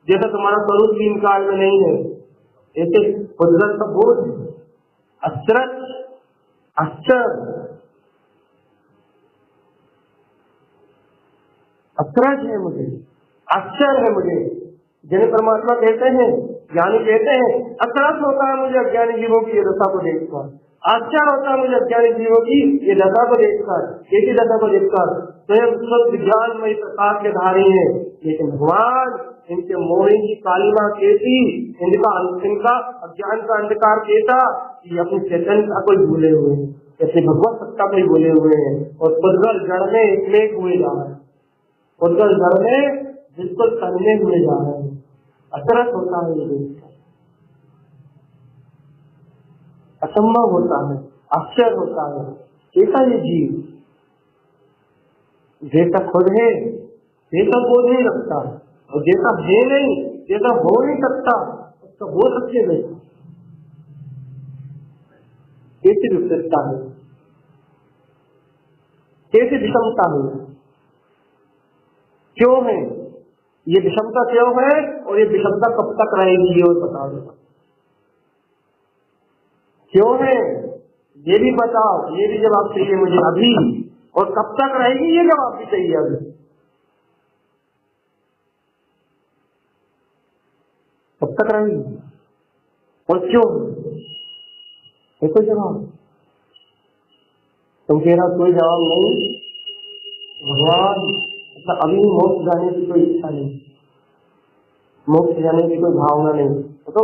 जैसा तुम्हारा स्वरूप 3 काल में नहीं है, ऐसे कुदरत का बोध आश्चर्य, आश्चर्य, आश्चर्य है मुझे, आश्चर्य है मुझे। जिन्हें परमात्मा कहते हैं, ज्ञानी कहते हैं, आश्चर्य होता है मुझे अज्ञानी जीवों की ये दशा को देखकर, आश्चर्य होता है मुझे अज्ञानी जीवों की ये दशा को देखकर, कैसी दशा को देखकर, स्वयं शुद्ध ज्ञानमय प्रकाश के धारी है, लेकिन भगवान इनके मोहिनी की कालिमा कैसी, इनका अज्ञान का अंधकार कैसा कि अपनी चैतन्यता को भूले हुए हैं, अपनी भगवत सत्ता को भूले हुए हैं और उद्गल जड़ में एक हुए जा रहे हैं, उद्गल जड़ में बिल्कुल तन्ने हुए जा रहे हैं। अचरज होता है, ये असंभव होता है, आश्चर्य होता है। कैसा ये जीव जैसा खुद है जैसा बोध नहीं रखता, और जैसा है नहीं, जैसा हो नहीं सकता, उसका हो सकते नहीं। कैसी विपरीतता है, कैसी विषमता है, क्यों है ये विषमता, क्यों है और ये विषमता कब तक रहेगी, ये बता दो। क्यों है ये भी बताओ, ये भी जवाब चाहिए मुझे अभी, और कब तक रहेगी ये जवाब भी चाहिए अभी। कब तक रहेगी और क्यों, ये कोई जवाब, तुम कह रहा कोई जवाब नहीं। भगवान मतलब अभी मोक्ष जाने की कोई इच्छा नहीं, मोक्ष जाने की कोई भावना नहीं, तो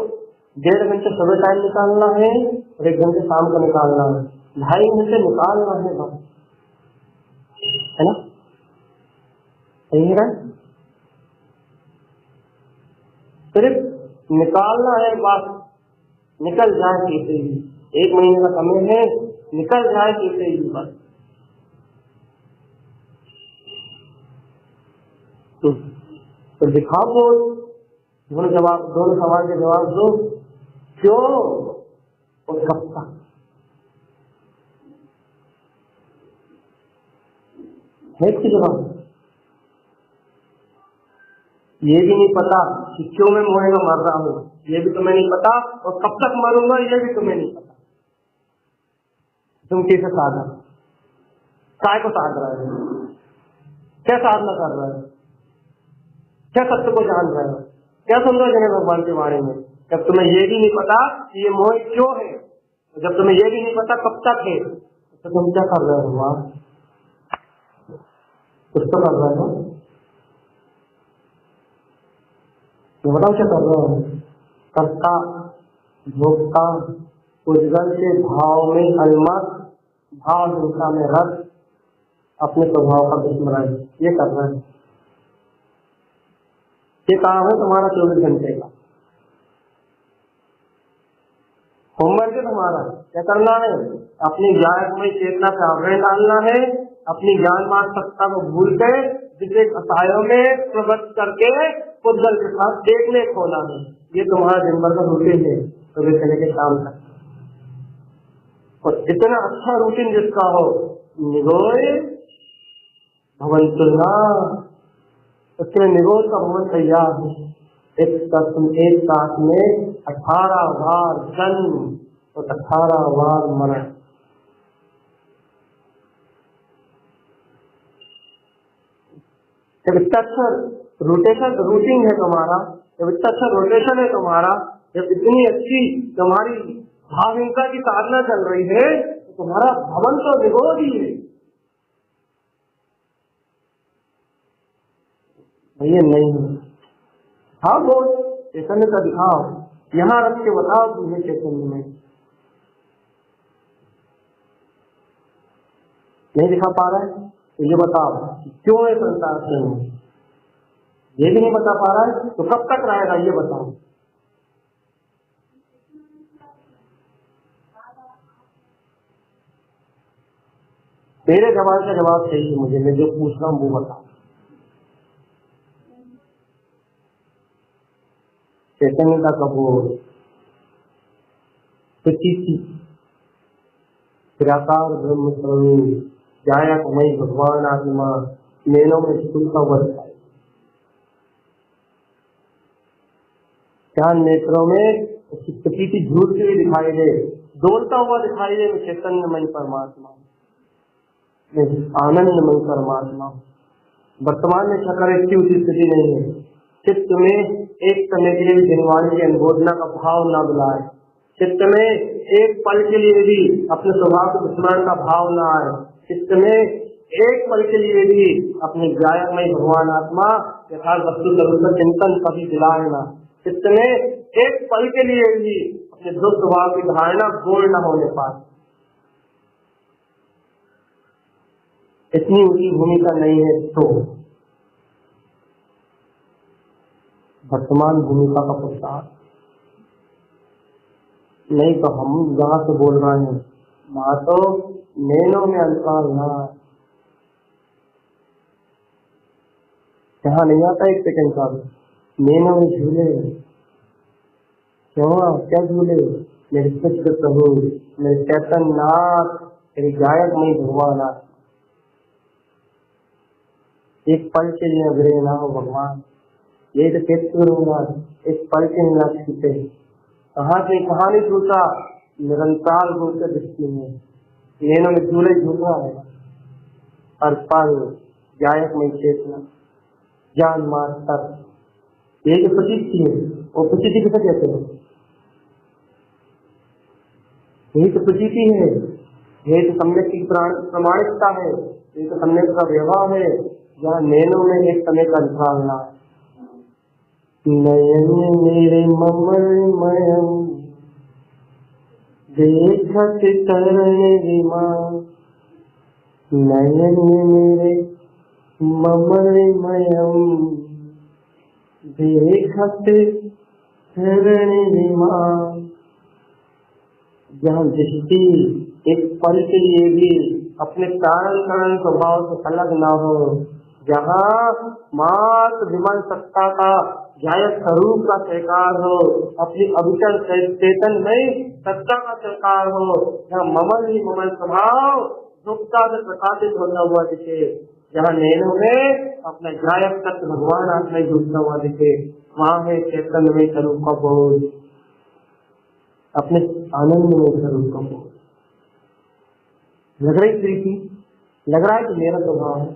1.5 घंटे सुबह टाइम निकालना है और 1 घंटे शाम को निकालना है, 2.5 घंटे निकालना है बस, है ना, सही है। सिर्फ निकालना है बस, निकल जाए कैसे ही, 1 महीने का समय है, निकल जाए कैसे ही बस। तो दिखाओ बोल, दोनों सवाल के जवाब दो, क्यों और कब तक। है इसके जवाब, ये भी नहीं पता कि क्यों मैं मोहे में मर रहा हूँ, ये भी तुम्हें नहीं पता, और कब तक मरूंगा ये भी तुम्हें नहीं पता। तुम कैसे साधना, काय को साध रहे हो, क्या साधना कर रहे हो, क्या सत्य को जान रहे हो, क्या समझो जने भगवान के बारे में। जब तुम्हें ये भी नहीं पता कि ये मोह क्यों है, जब तुम्हें ये भी नहीं पता कब तक है, तो तुम क्या कर रहे हो भगवान, कुछ तो कर रहे हो, बताओ क्या कर रहे हो। कर्ता भोक्ता उज्जवल के भाव में अलमत, भाव हिंसा में रस, अपने स्वभाव का विस्मरण, ये कर रहे हैं। ये काम है तुम्हारा 24 घंटे का होमवर्क है तुम्हारा। क्या करना है, अपनी ज्ञानमय चेतना से आवरण डालना है, अपनी ज्ञान मान सत्ता को भूल के जिसे असायों में प्रवृत्त करके उद्गल के साथ देखने खोला है। ये तुम्हारा दिन भर का रूटीन है, सुबह से लेकर शाम तक। और इतना अच्छा रूटीन जिसका हो, निगोय भवन तुलना, उसके निगोज का भवन तैयार है। एक साथ में 18 बार जन्म और 18 बार मरण। जब इतना अच्छा रूटीन है तुम्हारा, जब इतना अच्छा रोटेशन है तुम्हारा, जब इतनी अच्छी तुम्हारी भावहीनता की साधना चल रही है, तो तुम्हारा भवन तो निगोज ही है। ये नहीं है, हाँ बोल चैतन्य का दिखाओ, यहाँ रख के बताओ तुम्हें चैतन्य में। नहीं दिखा पा रहा है तो ये बताओ क्यों है संसार से, ये भी नहीं बता पा रहा है तो कब तक रहेगा ये बताओ। मेरे सवाल का जवाब चाहिए मुझे, मैं जो पूछ रहा हूँ वो बताओ। चैतन्यता का बोध, निराकार ब्रह्म स्वरूप, जाया कमई भगवान आत्मा, नैनों में स्फुरता हुआ दिखाई, चांद नेत्रों में उसकी प्रतीति झूठती हुई दिखाई दे, डोलता हुआ दिखाई दे, मैं चैतन्यमय परमात्मा, मैं आनंदमय परमात्मा। वर्तमान में शकर की उसी स्थिति नहीं है। चित्त में एक समय के लिए भी जनवाणी की अनुबोधना का भाव न बुलाए, चित्त में एक पल के लिए भी अपने स्वभाव के विस्मरण का भाव न आए, चित्त में एक पल के लिए भी अपने गायकमय भगवान आत्मा यथार्थ वस्तु स्वरूप चिंतन कभी दिलाए ना। इसमें एक पल के लिए भी अपने दुख स्वभाव की धारणा गोल न होने पाए। इतनी ऊंची भूमिका नहीं है तो वर्तमान भूमिका का प्रसार नहीं तो हम जहाँ से बोल रहे हैं वहां तो नैनों में अंतराल ना, यहाँ नहीं आता एक सेकंड का भी। नैनों में झूले क्यों, क्या झूले? मेरे शुद्ध प्रभु, मेरे चैतन्य नाथ, मेरे गायक में भगवान। एक पल के लिए अग्रह ना हो भगवान, यही तो कहते करूंगा। एक पल के लिए ना छूटे, कहाँ से कहाँ नहीं छूटा, निरंतर रूप से दृष्टि में नैनों में झूले झूलना है। हर पल गायक में चेतना, ज्ञान मात्र, यही तो प्रतीति है। वो प्रतीति किसे कहते हैं? यही तो प्रतीति है, यही तो सम्यक की प्रामाणिकता है, यही तो सम्यक का व्यवहार है, जहाँ नैनों में एक समय का अंतराल। नयन मेरे ममलमयम देखत तरण विमान, नयन मेरे ममलमयम देखत तरण विमान। जहाँ दृष्टि एक पल के लिए भी अपने कारण स्वभाव से अलग ना हो, जहाँ मात्र विमल सत्ता का गायक स्वरूप का स्वीकार हो, अपनी अविचल चेतन में सत्ता का स्वीकार हो, जहाँ ममल ही ममल स्वभाव दुखता से प्रकाशित होता हुआ दिखे, जहाँ नैनों में अपना गायक तत्व भगवान आत्मा ही डूबता हुआ दिखे, वहाँ है चेतन में स्वरूप का बोध, अपने आनंद में स्वरूप का बोध। लग रही प्रीति, लग रहा है कि मेरा स्वभाव है,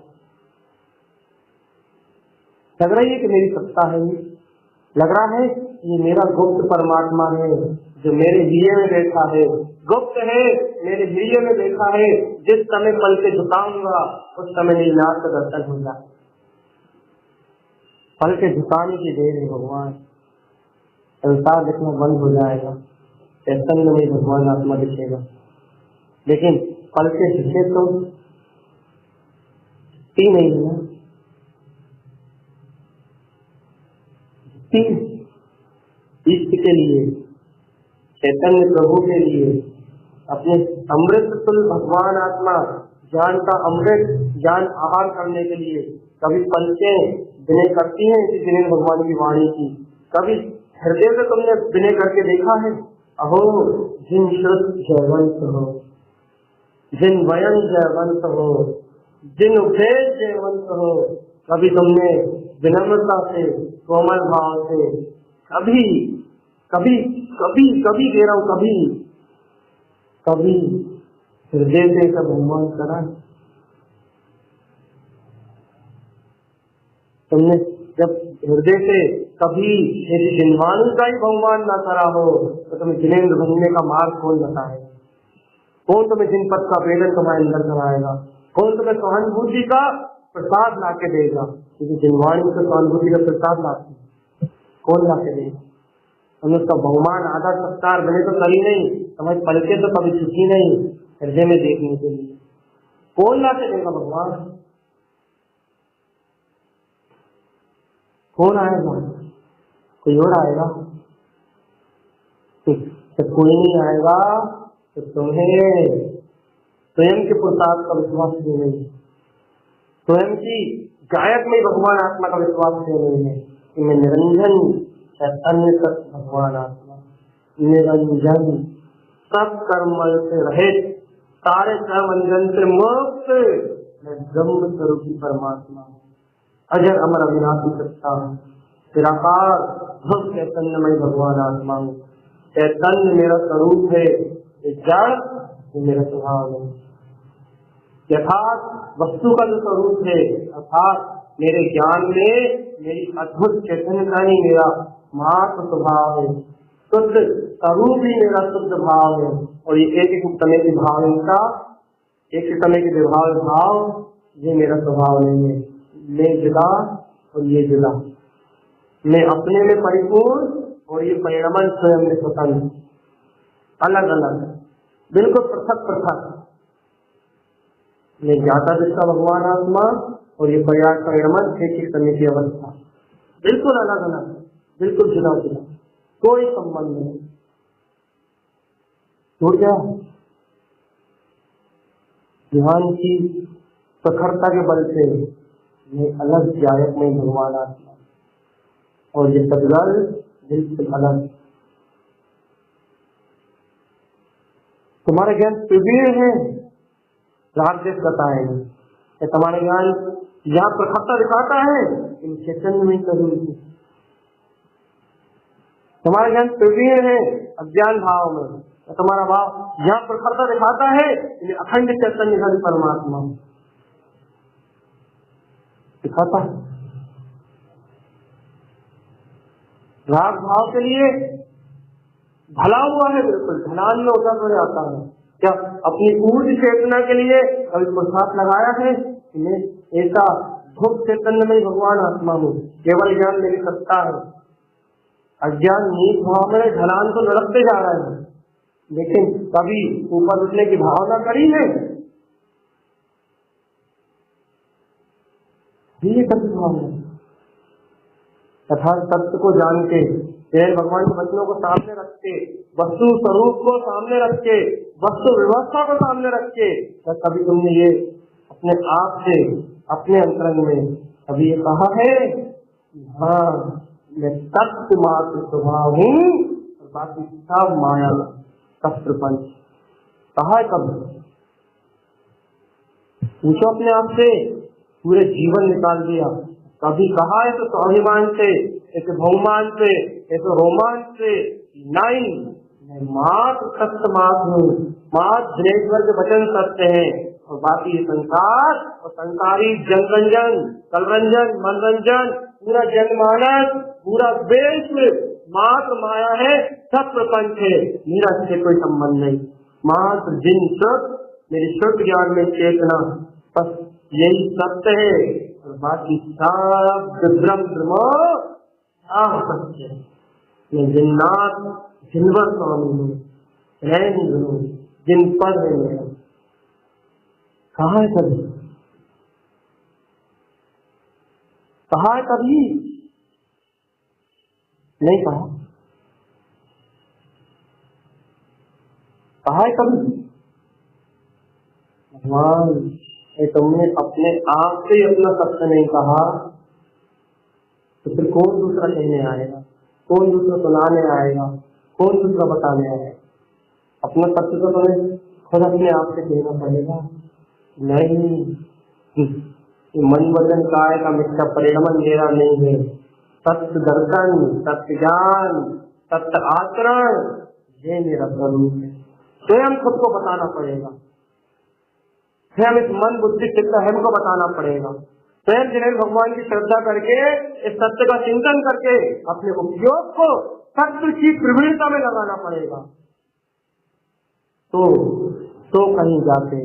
लग रही है कि मेरी सत्ता है, लग रहा है ये मेरा गुप्त परमात्मा है जो मेरे हृदय में बैठा है, गुप्त है मेरे हृदय में बैठा है, जिस समय पल से झुकाऊंगा उस समय मेरी नाथ का दर्शन होगा। पल के झुकाने की देर है भगवान, संसार दिखना बंद हो जाएगा, चैतन्य में भगवान आत्मा दिखेगा। लेकिन पल के झुके तो नहीं है ना, इष्ट के लिए, चैतन्य प्रभु के लिए, अपने अमृत तुल्य भगवान आत्मा ज्ञान का अमृत ज्ञान आहार करने के लिए कभी पलकें विनय करती हैं इसी दिन भगवान की वाणी की। कभी हृदय से तुमने विनय करके देखा है? अहो जिन श्रुत जयवंत हो, जिन वयन जयवंत हो, जिन उपदेश जयवंत हो, कभी तुमने विनम्रता से कोमल भाव से कभी कभी कभी कभी कह रहा हूँ कभी कभी हृदय से सब भगवान करा? तुमने जब हृदय से कभी यदि जिनवाणी का ही भगवान न करा हो तो तुम्हें जिनेन्द्र बनने का मार्ग कौन बताए? कौन तुम्हें जिन पद का वेदन तुम्हारे अंदर कराएगा? कौन तुम्हें सहानुभूति का प्रसाद ला के देगा? क्योंकि जिनवाणी को सहानुभूति का प्रसाद लाती कौन ला के देगा? हम उसका बहुमान आदर सत्कार बने तो कभी नहीं, हमारी पलके तो कभी छुटी नहीं हृदय में देखने के लिए। कौन ला के देगा भगवान? कौन आएगा? कोई और आएगा? तो कोई नहीं आएगा तो तुम्हें स्वयं के पुरुषार्थ का विश्वास क्यों नहीं? स्वयं की गायक में भगवान आत्मा का विश्वास क्यों नहीं है कि मैं निरंजन चैतन्य तत्व भगवान आत्मा, निरंजन सब कर्म से रहित, सारे कर्मंजन से मुक्त, मैं ब्रह्म स्वरूपी परमात्मा, अजर अमर अविनाशी सत्ता, निराकार भव चैतन्यमय भगवान आत्मा हूँ। चैतन्य मेरा स्वरूप है, जड़ मेरा स्वभाव है। यथार्थ वस्तु का जो स्वरूप है अर्थात मेरे ज्ञान में मेरी अद्भुत चैतन्यता ही मेरा मात्र स्वभाव है, शुद्ध स्वरूप ही मेरा शुद्ध भाव है। और ये एक एक समय की भावना, एक समय के विभाव भाव, ये मेरा स्वभाव नहीं है। मैं जुदा और ये जुदा, मैं अपने में परिपूर्ण और ये परिणमन स्वयं में स्वतंत्र, अलग अलग, बिल्कुल पृथक पृथक। मैं ज्ञाता जिसका भगवान आत्मा और ये पर्याय परिणमन एक करने की अवस्था, बिल्कुल अलग अलग, बिल्कुल जुदा जुदा, कोई संबंध नहीं। तो क्या ध्यान की प्रखरता के बल से ये अलग जायक में भगवान आत्मा और ये सदगल बिल्कुल अलग। तुम्हारे ज्ञान प्रवीण है, राग देश बताएंगे, तुम्हारे ज्ञान यहाँ प्रखरता दिखाता है, इन चैतन्य में कभी तुम्हारा ज्ञान प्रवीण है अज्ञान भाव में, तुम्हारा भाव यहाँ प्रखरता दिखाता है, इन अखंड चैतन्य घन परमात्मा दिखाता है। राग भाव के लिए भला हुआ है, बिल्कुल ढलान में उतर हो जाता है। क्या अपनी ऊर्ज चेतना के लिए कभी प्रसाद लगाया है? इन्हें ऐसा धूप चैतन्य में भगवान आत्मा में केवल ज्ञान मिल सकता है। अज्ञान नीच भाव में ढलान तो लड़कते जा रहे हैं, लेकिन कभी ऊपर उठने की भावना करी है? ये कभी भावना तथा सत्य को जान के, भगवान के वचनों को सामने रख के, वस्तु स्वरूप को सामने रख के, वस्तु व्यवस्था को सामने रख के, तो कभी तुमने ये अपने आप से अपने अंतरंग में कभी ये कहा है, हाँ मैं सत्य मात्र स्वभाव हूँ और बाकी सब माया सब प्रपंच, कहा है कभी? पूछो अपने आप से, पूरे जीवन निकाल दिया, कभी कहा है तो स्वाभिमान से, एक बहुमान से, एक रोमांच से? नहीं, मैं मात्र सत्य मात्र हूँ, मात्र दिनेश्वर के वचन सत्य है और बाकी ये संसार और संसारी जनरंजन, कलरंजन, मनरंजन, पूरा जनमानस, पूरा विश्व मात्र माया है, सब प्रपंच है, मेरा इससे कोई संबंध नहीं। मात्र जिन शुद्ध मेरे शुद्ध ज्ञान में चेतना, बस यही सत्य है और बाकी सब ब्रह्म सत्य है। मैं जिन्नाथ जिनवर स्वामी हूँ, जिन पर है मेरा। कहा है कभी? कहा है कभी? नहीं कहा। कहा है कभी? भगवान तुमने अपने आप से अपना सत्य नहीं कहा तो फिर कौन दूसरा कहने आएगा? कौन दूसरा सुनाने आएगा? कौन दूसरा बताने आएगा? अपना सत्य तो तुम्हें खुद अपने आप से कहना पड़ेगा। नहीं, मन वचन काय का मिथ्या परिणमन मेरा नहीं है। सत्य दर्शन, सत्य ज्ञान, सत्य आचरण, ये मेरा स्वरूप है। स्वयं खुद को बताना पड़ेगा, स्वयं इस मन बुद्धि चित्त अहम को बताना पड़ेगा, स्वयं जिन्हें भगवान की श्रद्धा करके इस सत्य का चिंतन करके अपने उपयोग को सत्य की प्रवीणता में लगाना पड़ेगा। तो कहीं जाके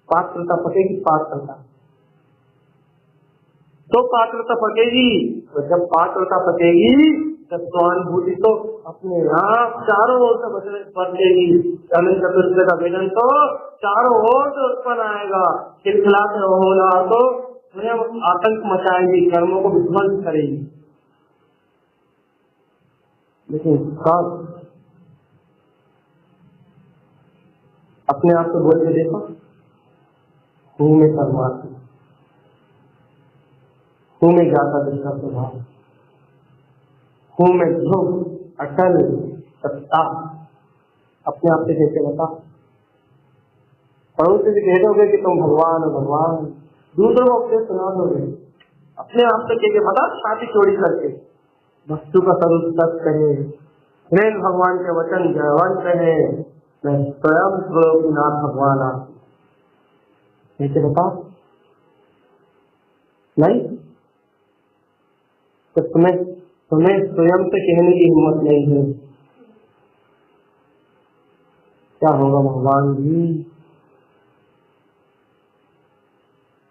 पात्रता पकेगी, पात्रता तो पात्रता पकेगी। तो जब पात्रता पकेगी तब स्वानुभूति तो अपने आप चारों ओर से बदलेगी। अनंत चतुर्थ का वेदन तो चारों ओर से उत्पन्न आएगा, खिलखिलाते होना तो स्वयं आतंक मचाएगी, कर्मों को विध्वंस करेगी। लेकिन कब अपने आप को बोल के देखो, हूँ मैं परमात्मा, हूँ मैं ज्ञाता जिसका स्वभाव, हूँ मैं ध्रुव अटल सत्ता। अपने आप से कैसे बता? पड़ोसी से कह दोगे कि तुम भगवान हो भगवान, दूसरों को उपदेश सुना दोगे, अपने आप से कह के बता छाती चोरी करके। वस्तु का स्वरूप सत्य है, प्रेम भगवान के वचन जयवंत है, मैं स्वयं स्वरूपनाथ भगवान आप कैसे बता? नहीं, तो तुम्हें स्वयं से कहने की हिम्मत नहीं है। क्या होगा भगवान जी?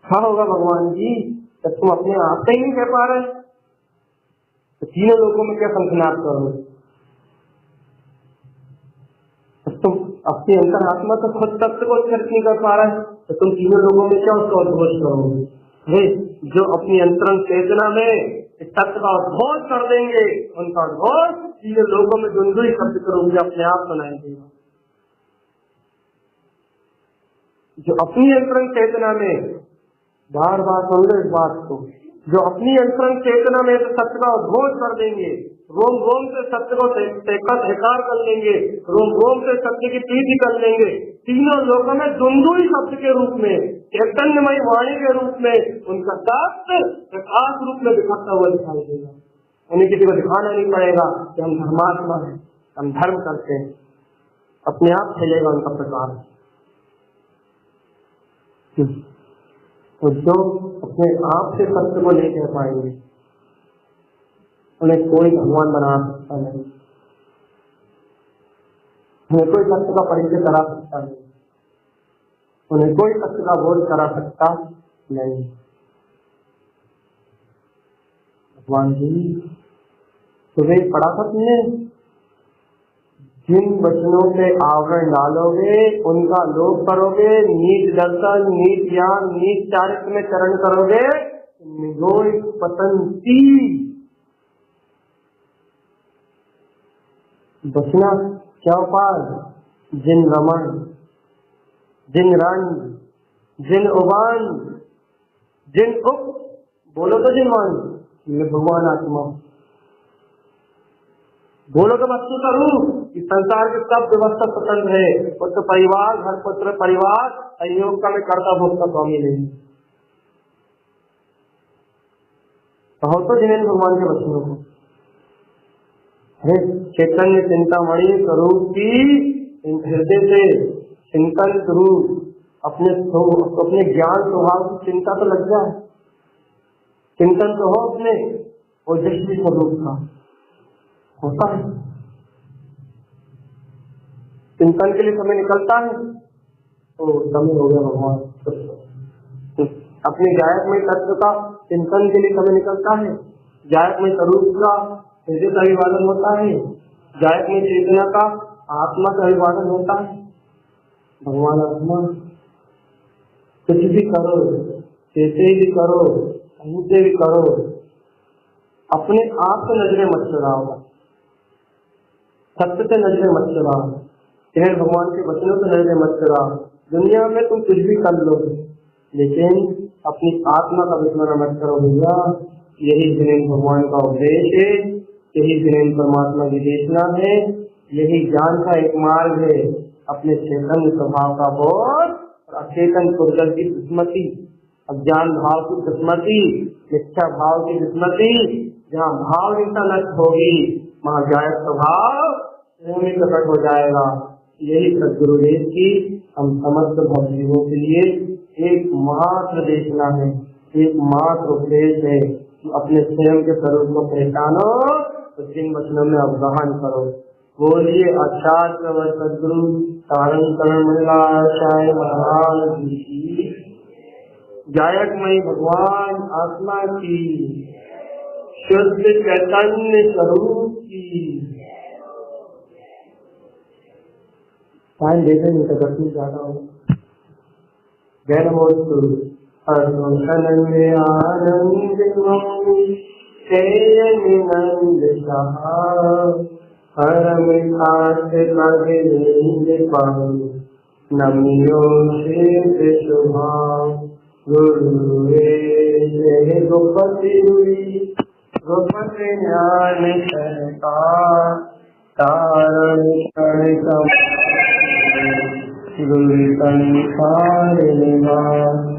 क्या होगा भगवान जी? जब तुम अपने आप से ही नहीं कह पा रहे तो तीनों लोगों में क्या संखनाद करोगे? तुम अपनी अंतर आत्मा तो खुद तत्व को स्पर्श नहीं कर पा रहे तो तुम तीनों लोगों में क्या उसका उद्घोष करोगे? जो अपनी अंतरंग चेतना में इस तत्व का उद्घोष कर देंगे उनका उद्घोष तीनों लोगों में दुंदुई शब्द करोगे अपने आप सुनाई देगा। जो अपनी अंतरंग चेतना में, बार बार सुन लो इस बात को, जो अपनी अंतरंग चेतना में सत्य का उद्घोष कर देंगे, रोम रोम से सत्य को स्वीकार कर लेंगे, रोम रोम से सत्य की प्रीति कर लेंगे, तीनों लोगों में दुंदुई शब्द के रूप में, चैतन्यमयी वाणी के रूप में उनका शास्त्र प्रकाश रूप में दिखाता हुआ दिखाई देगा। उन्हें किसी को दिखाना नहीं पड़ेगा कि हम धर्मात्मा हैं, हम धर्म करते हैं, अपने आप फैलेगा उनका प्रकाश। तो जो अपने आप से सत्य को नहीं कह पाएंगे उन्हें कोई भगवान बना सकता नहीं, उन्हें कोई सत्य का परिचय करा सकता नहीं, उन्हें कोई सत्य का बोध करा सकता नहीं। भगवान जी तुम्हें पढ़ा था तुमने, जिन वचनों से आवरण डालोगे उनका लोभ करोगे, नीच दर्शन, नीच ज्ञान, नीच चारित्र में चरण करोगे, निगोई पतंती बचना क्या उपाय? जिन रमन, जिन रंग, जिन उबान, जिन उप, बोलो तो जिन मान, ये भगवान आत्मा, बोलो तो वस्तु का रूप। इस संसार के सब व्यवस्था स्वतंत्र है, पुत्र परिवार, घर पुत्र परिवार, संयोग का मैं करता भोक्ता स्वामी नहीं। कहो तो जिन्हें भगवान के वचनों को, अरे चैतन्य चिंतामणि स्वरूप की हृदय से चिंतन स्वरूप अपने ज्ञान स्वभाव की चिंता तो लग जाए, चिंतन तो हो अपने ओजस्वी स्वरूप का, होता है चिंतन के लिए समय निकलता है तो समय हो गया भगवान। अपने गायक में तत्व का चिंतन के लिए समय निकलता है, गायक में स्वरूप का हृदय का अभिवादन होता है, गायक में चेतना का आत्मा का अभिवादन होता है। भगवान आत्मा कुछ भी करो, कैसे भी करो, कहीं से भी करो, अपने आप से नजरें मत चुराओ, सत्य से नजरें मत चुराओ, तेरे भगवान के वचनों से नजरें मत चुराओ। दुनिया में तुम कुछ भी कर लो लेकिन अपनी आत्मा का विस्मरण मत करो भैया। यही जिनेन भगवान का उपदेश है, यही जिनेन परमात्मा की देशना है, यही ज्ञान का एक मार्ग है। अपने चेतन स्वभाव का बोध और अचेतन पुरुष की विस्मृति, अज्ञान भाव की विस्मृति, मिथ्या भाव की विस्मृति, जहाँ भाव निष्ठा नष्ट होगी वहाँ गायक स्वभाव में प्रकट हो जाएगा। यही सदगुरुदेव की हम समस्त भक्तों के लिए एकमात्र देशना है, एकमात्र उपदेश है कि अपने स्वयं के स्वरूप को पहचानो तो जिन वचनों में अवगाहन करो। बोलिए आचार्य व सदगुरु तारण करण मंगलाचार्य महाराज की, गायकमयी भगवान आत्मा की, शुद्ध चैतन्य स्वरूप की। टाइम देखे नहीं तो गति ज्यादा हो। जय नमोस्तु अनंद आनंद नंद परम खास नमियो से शुभाम गुरुवे जय गोपति गोपति ज्ञान सहकार तारण गुरु संसार निवास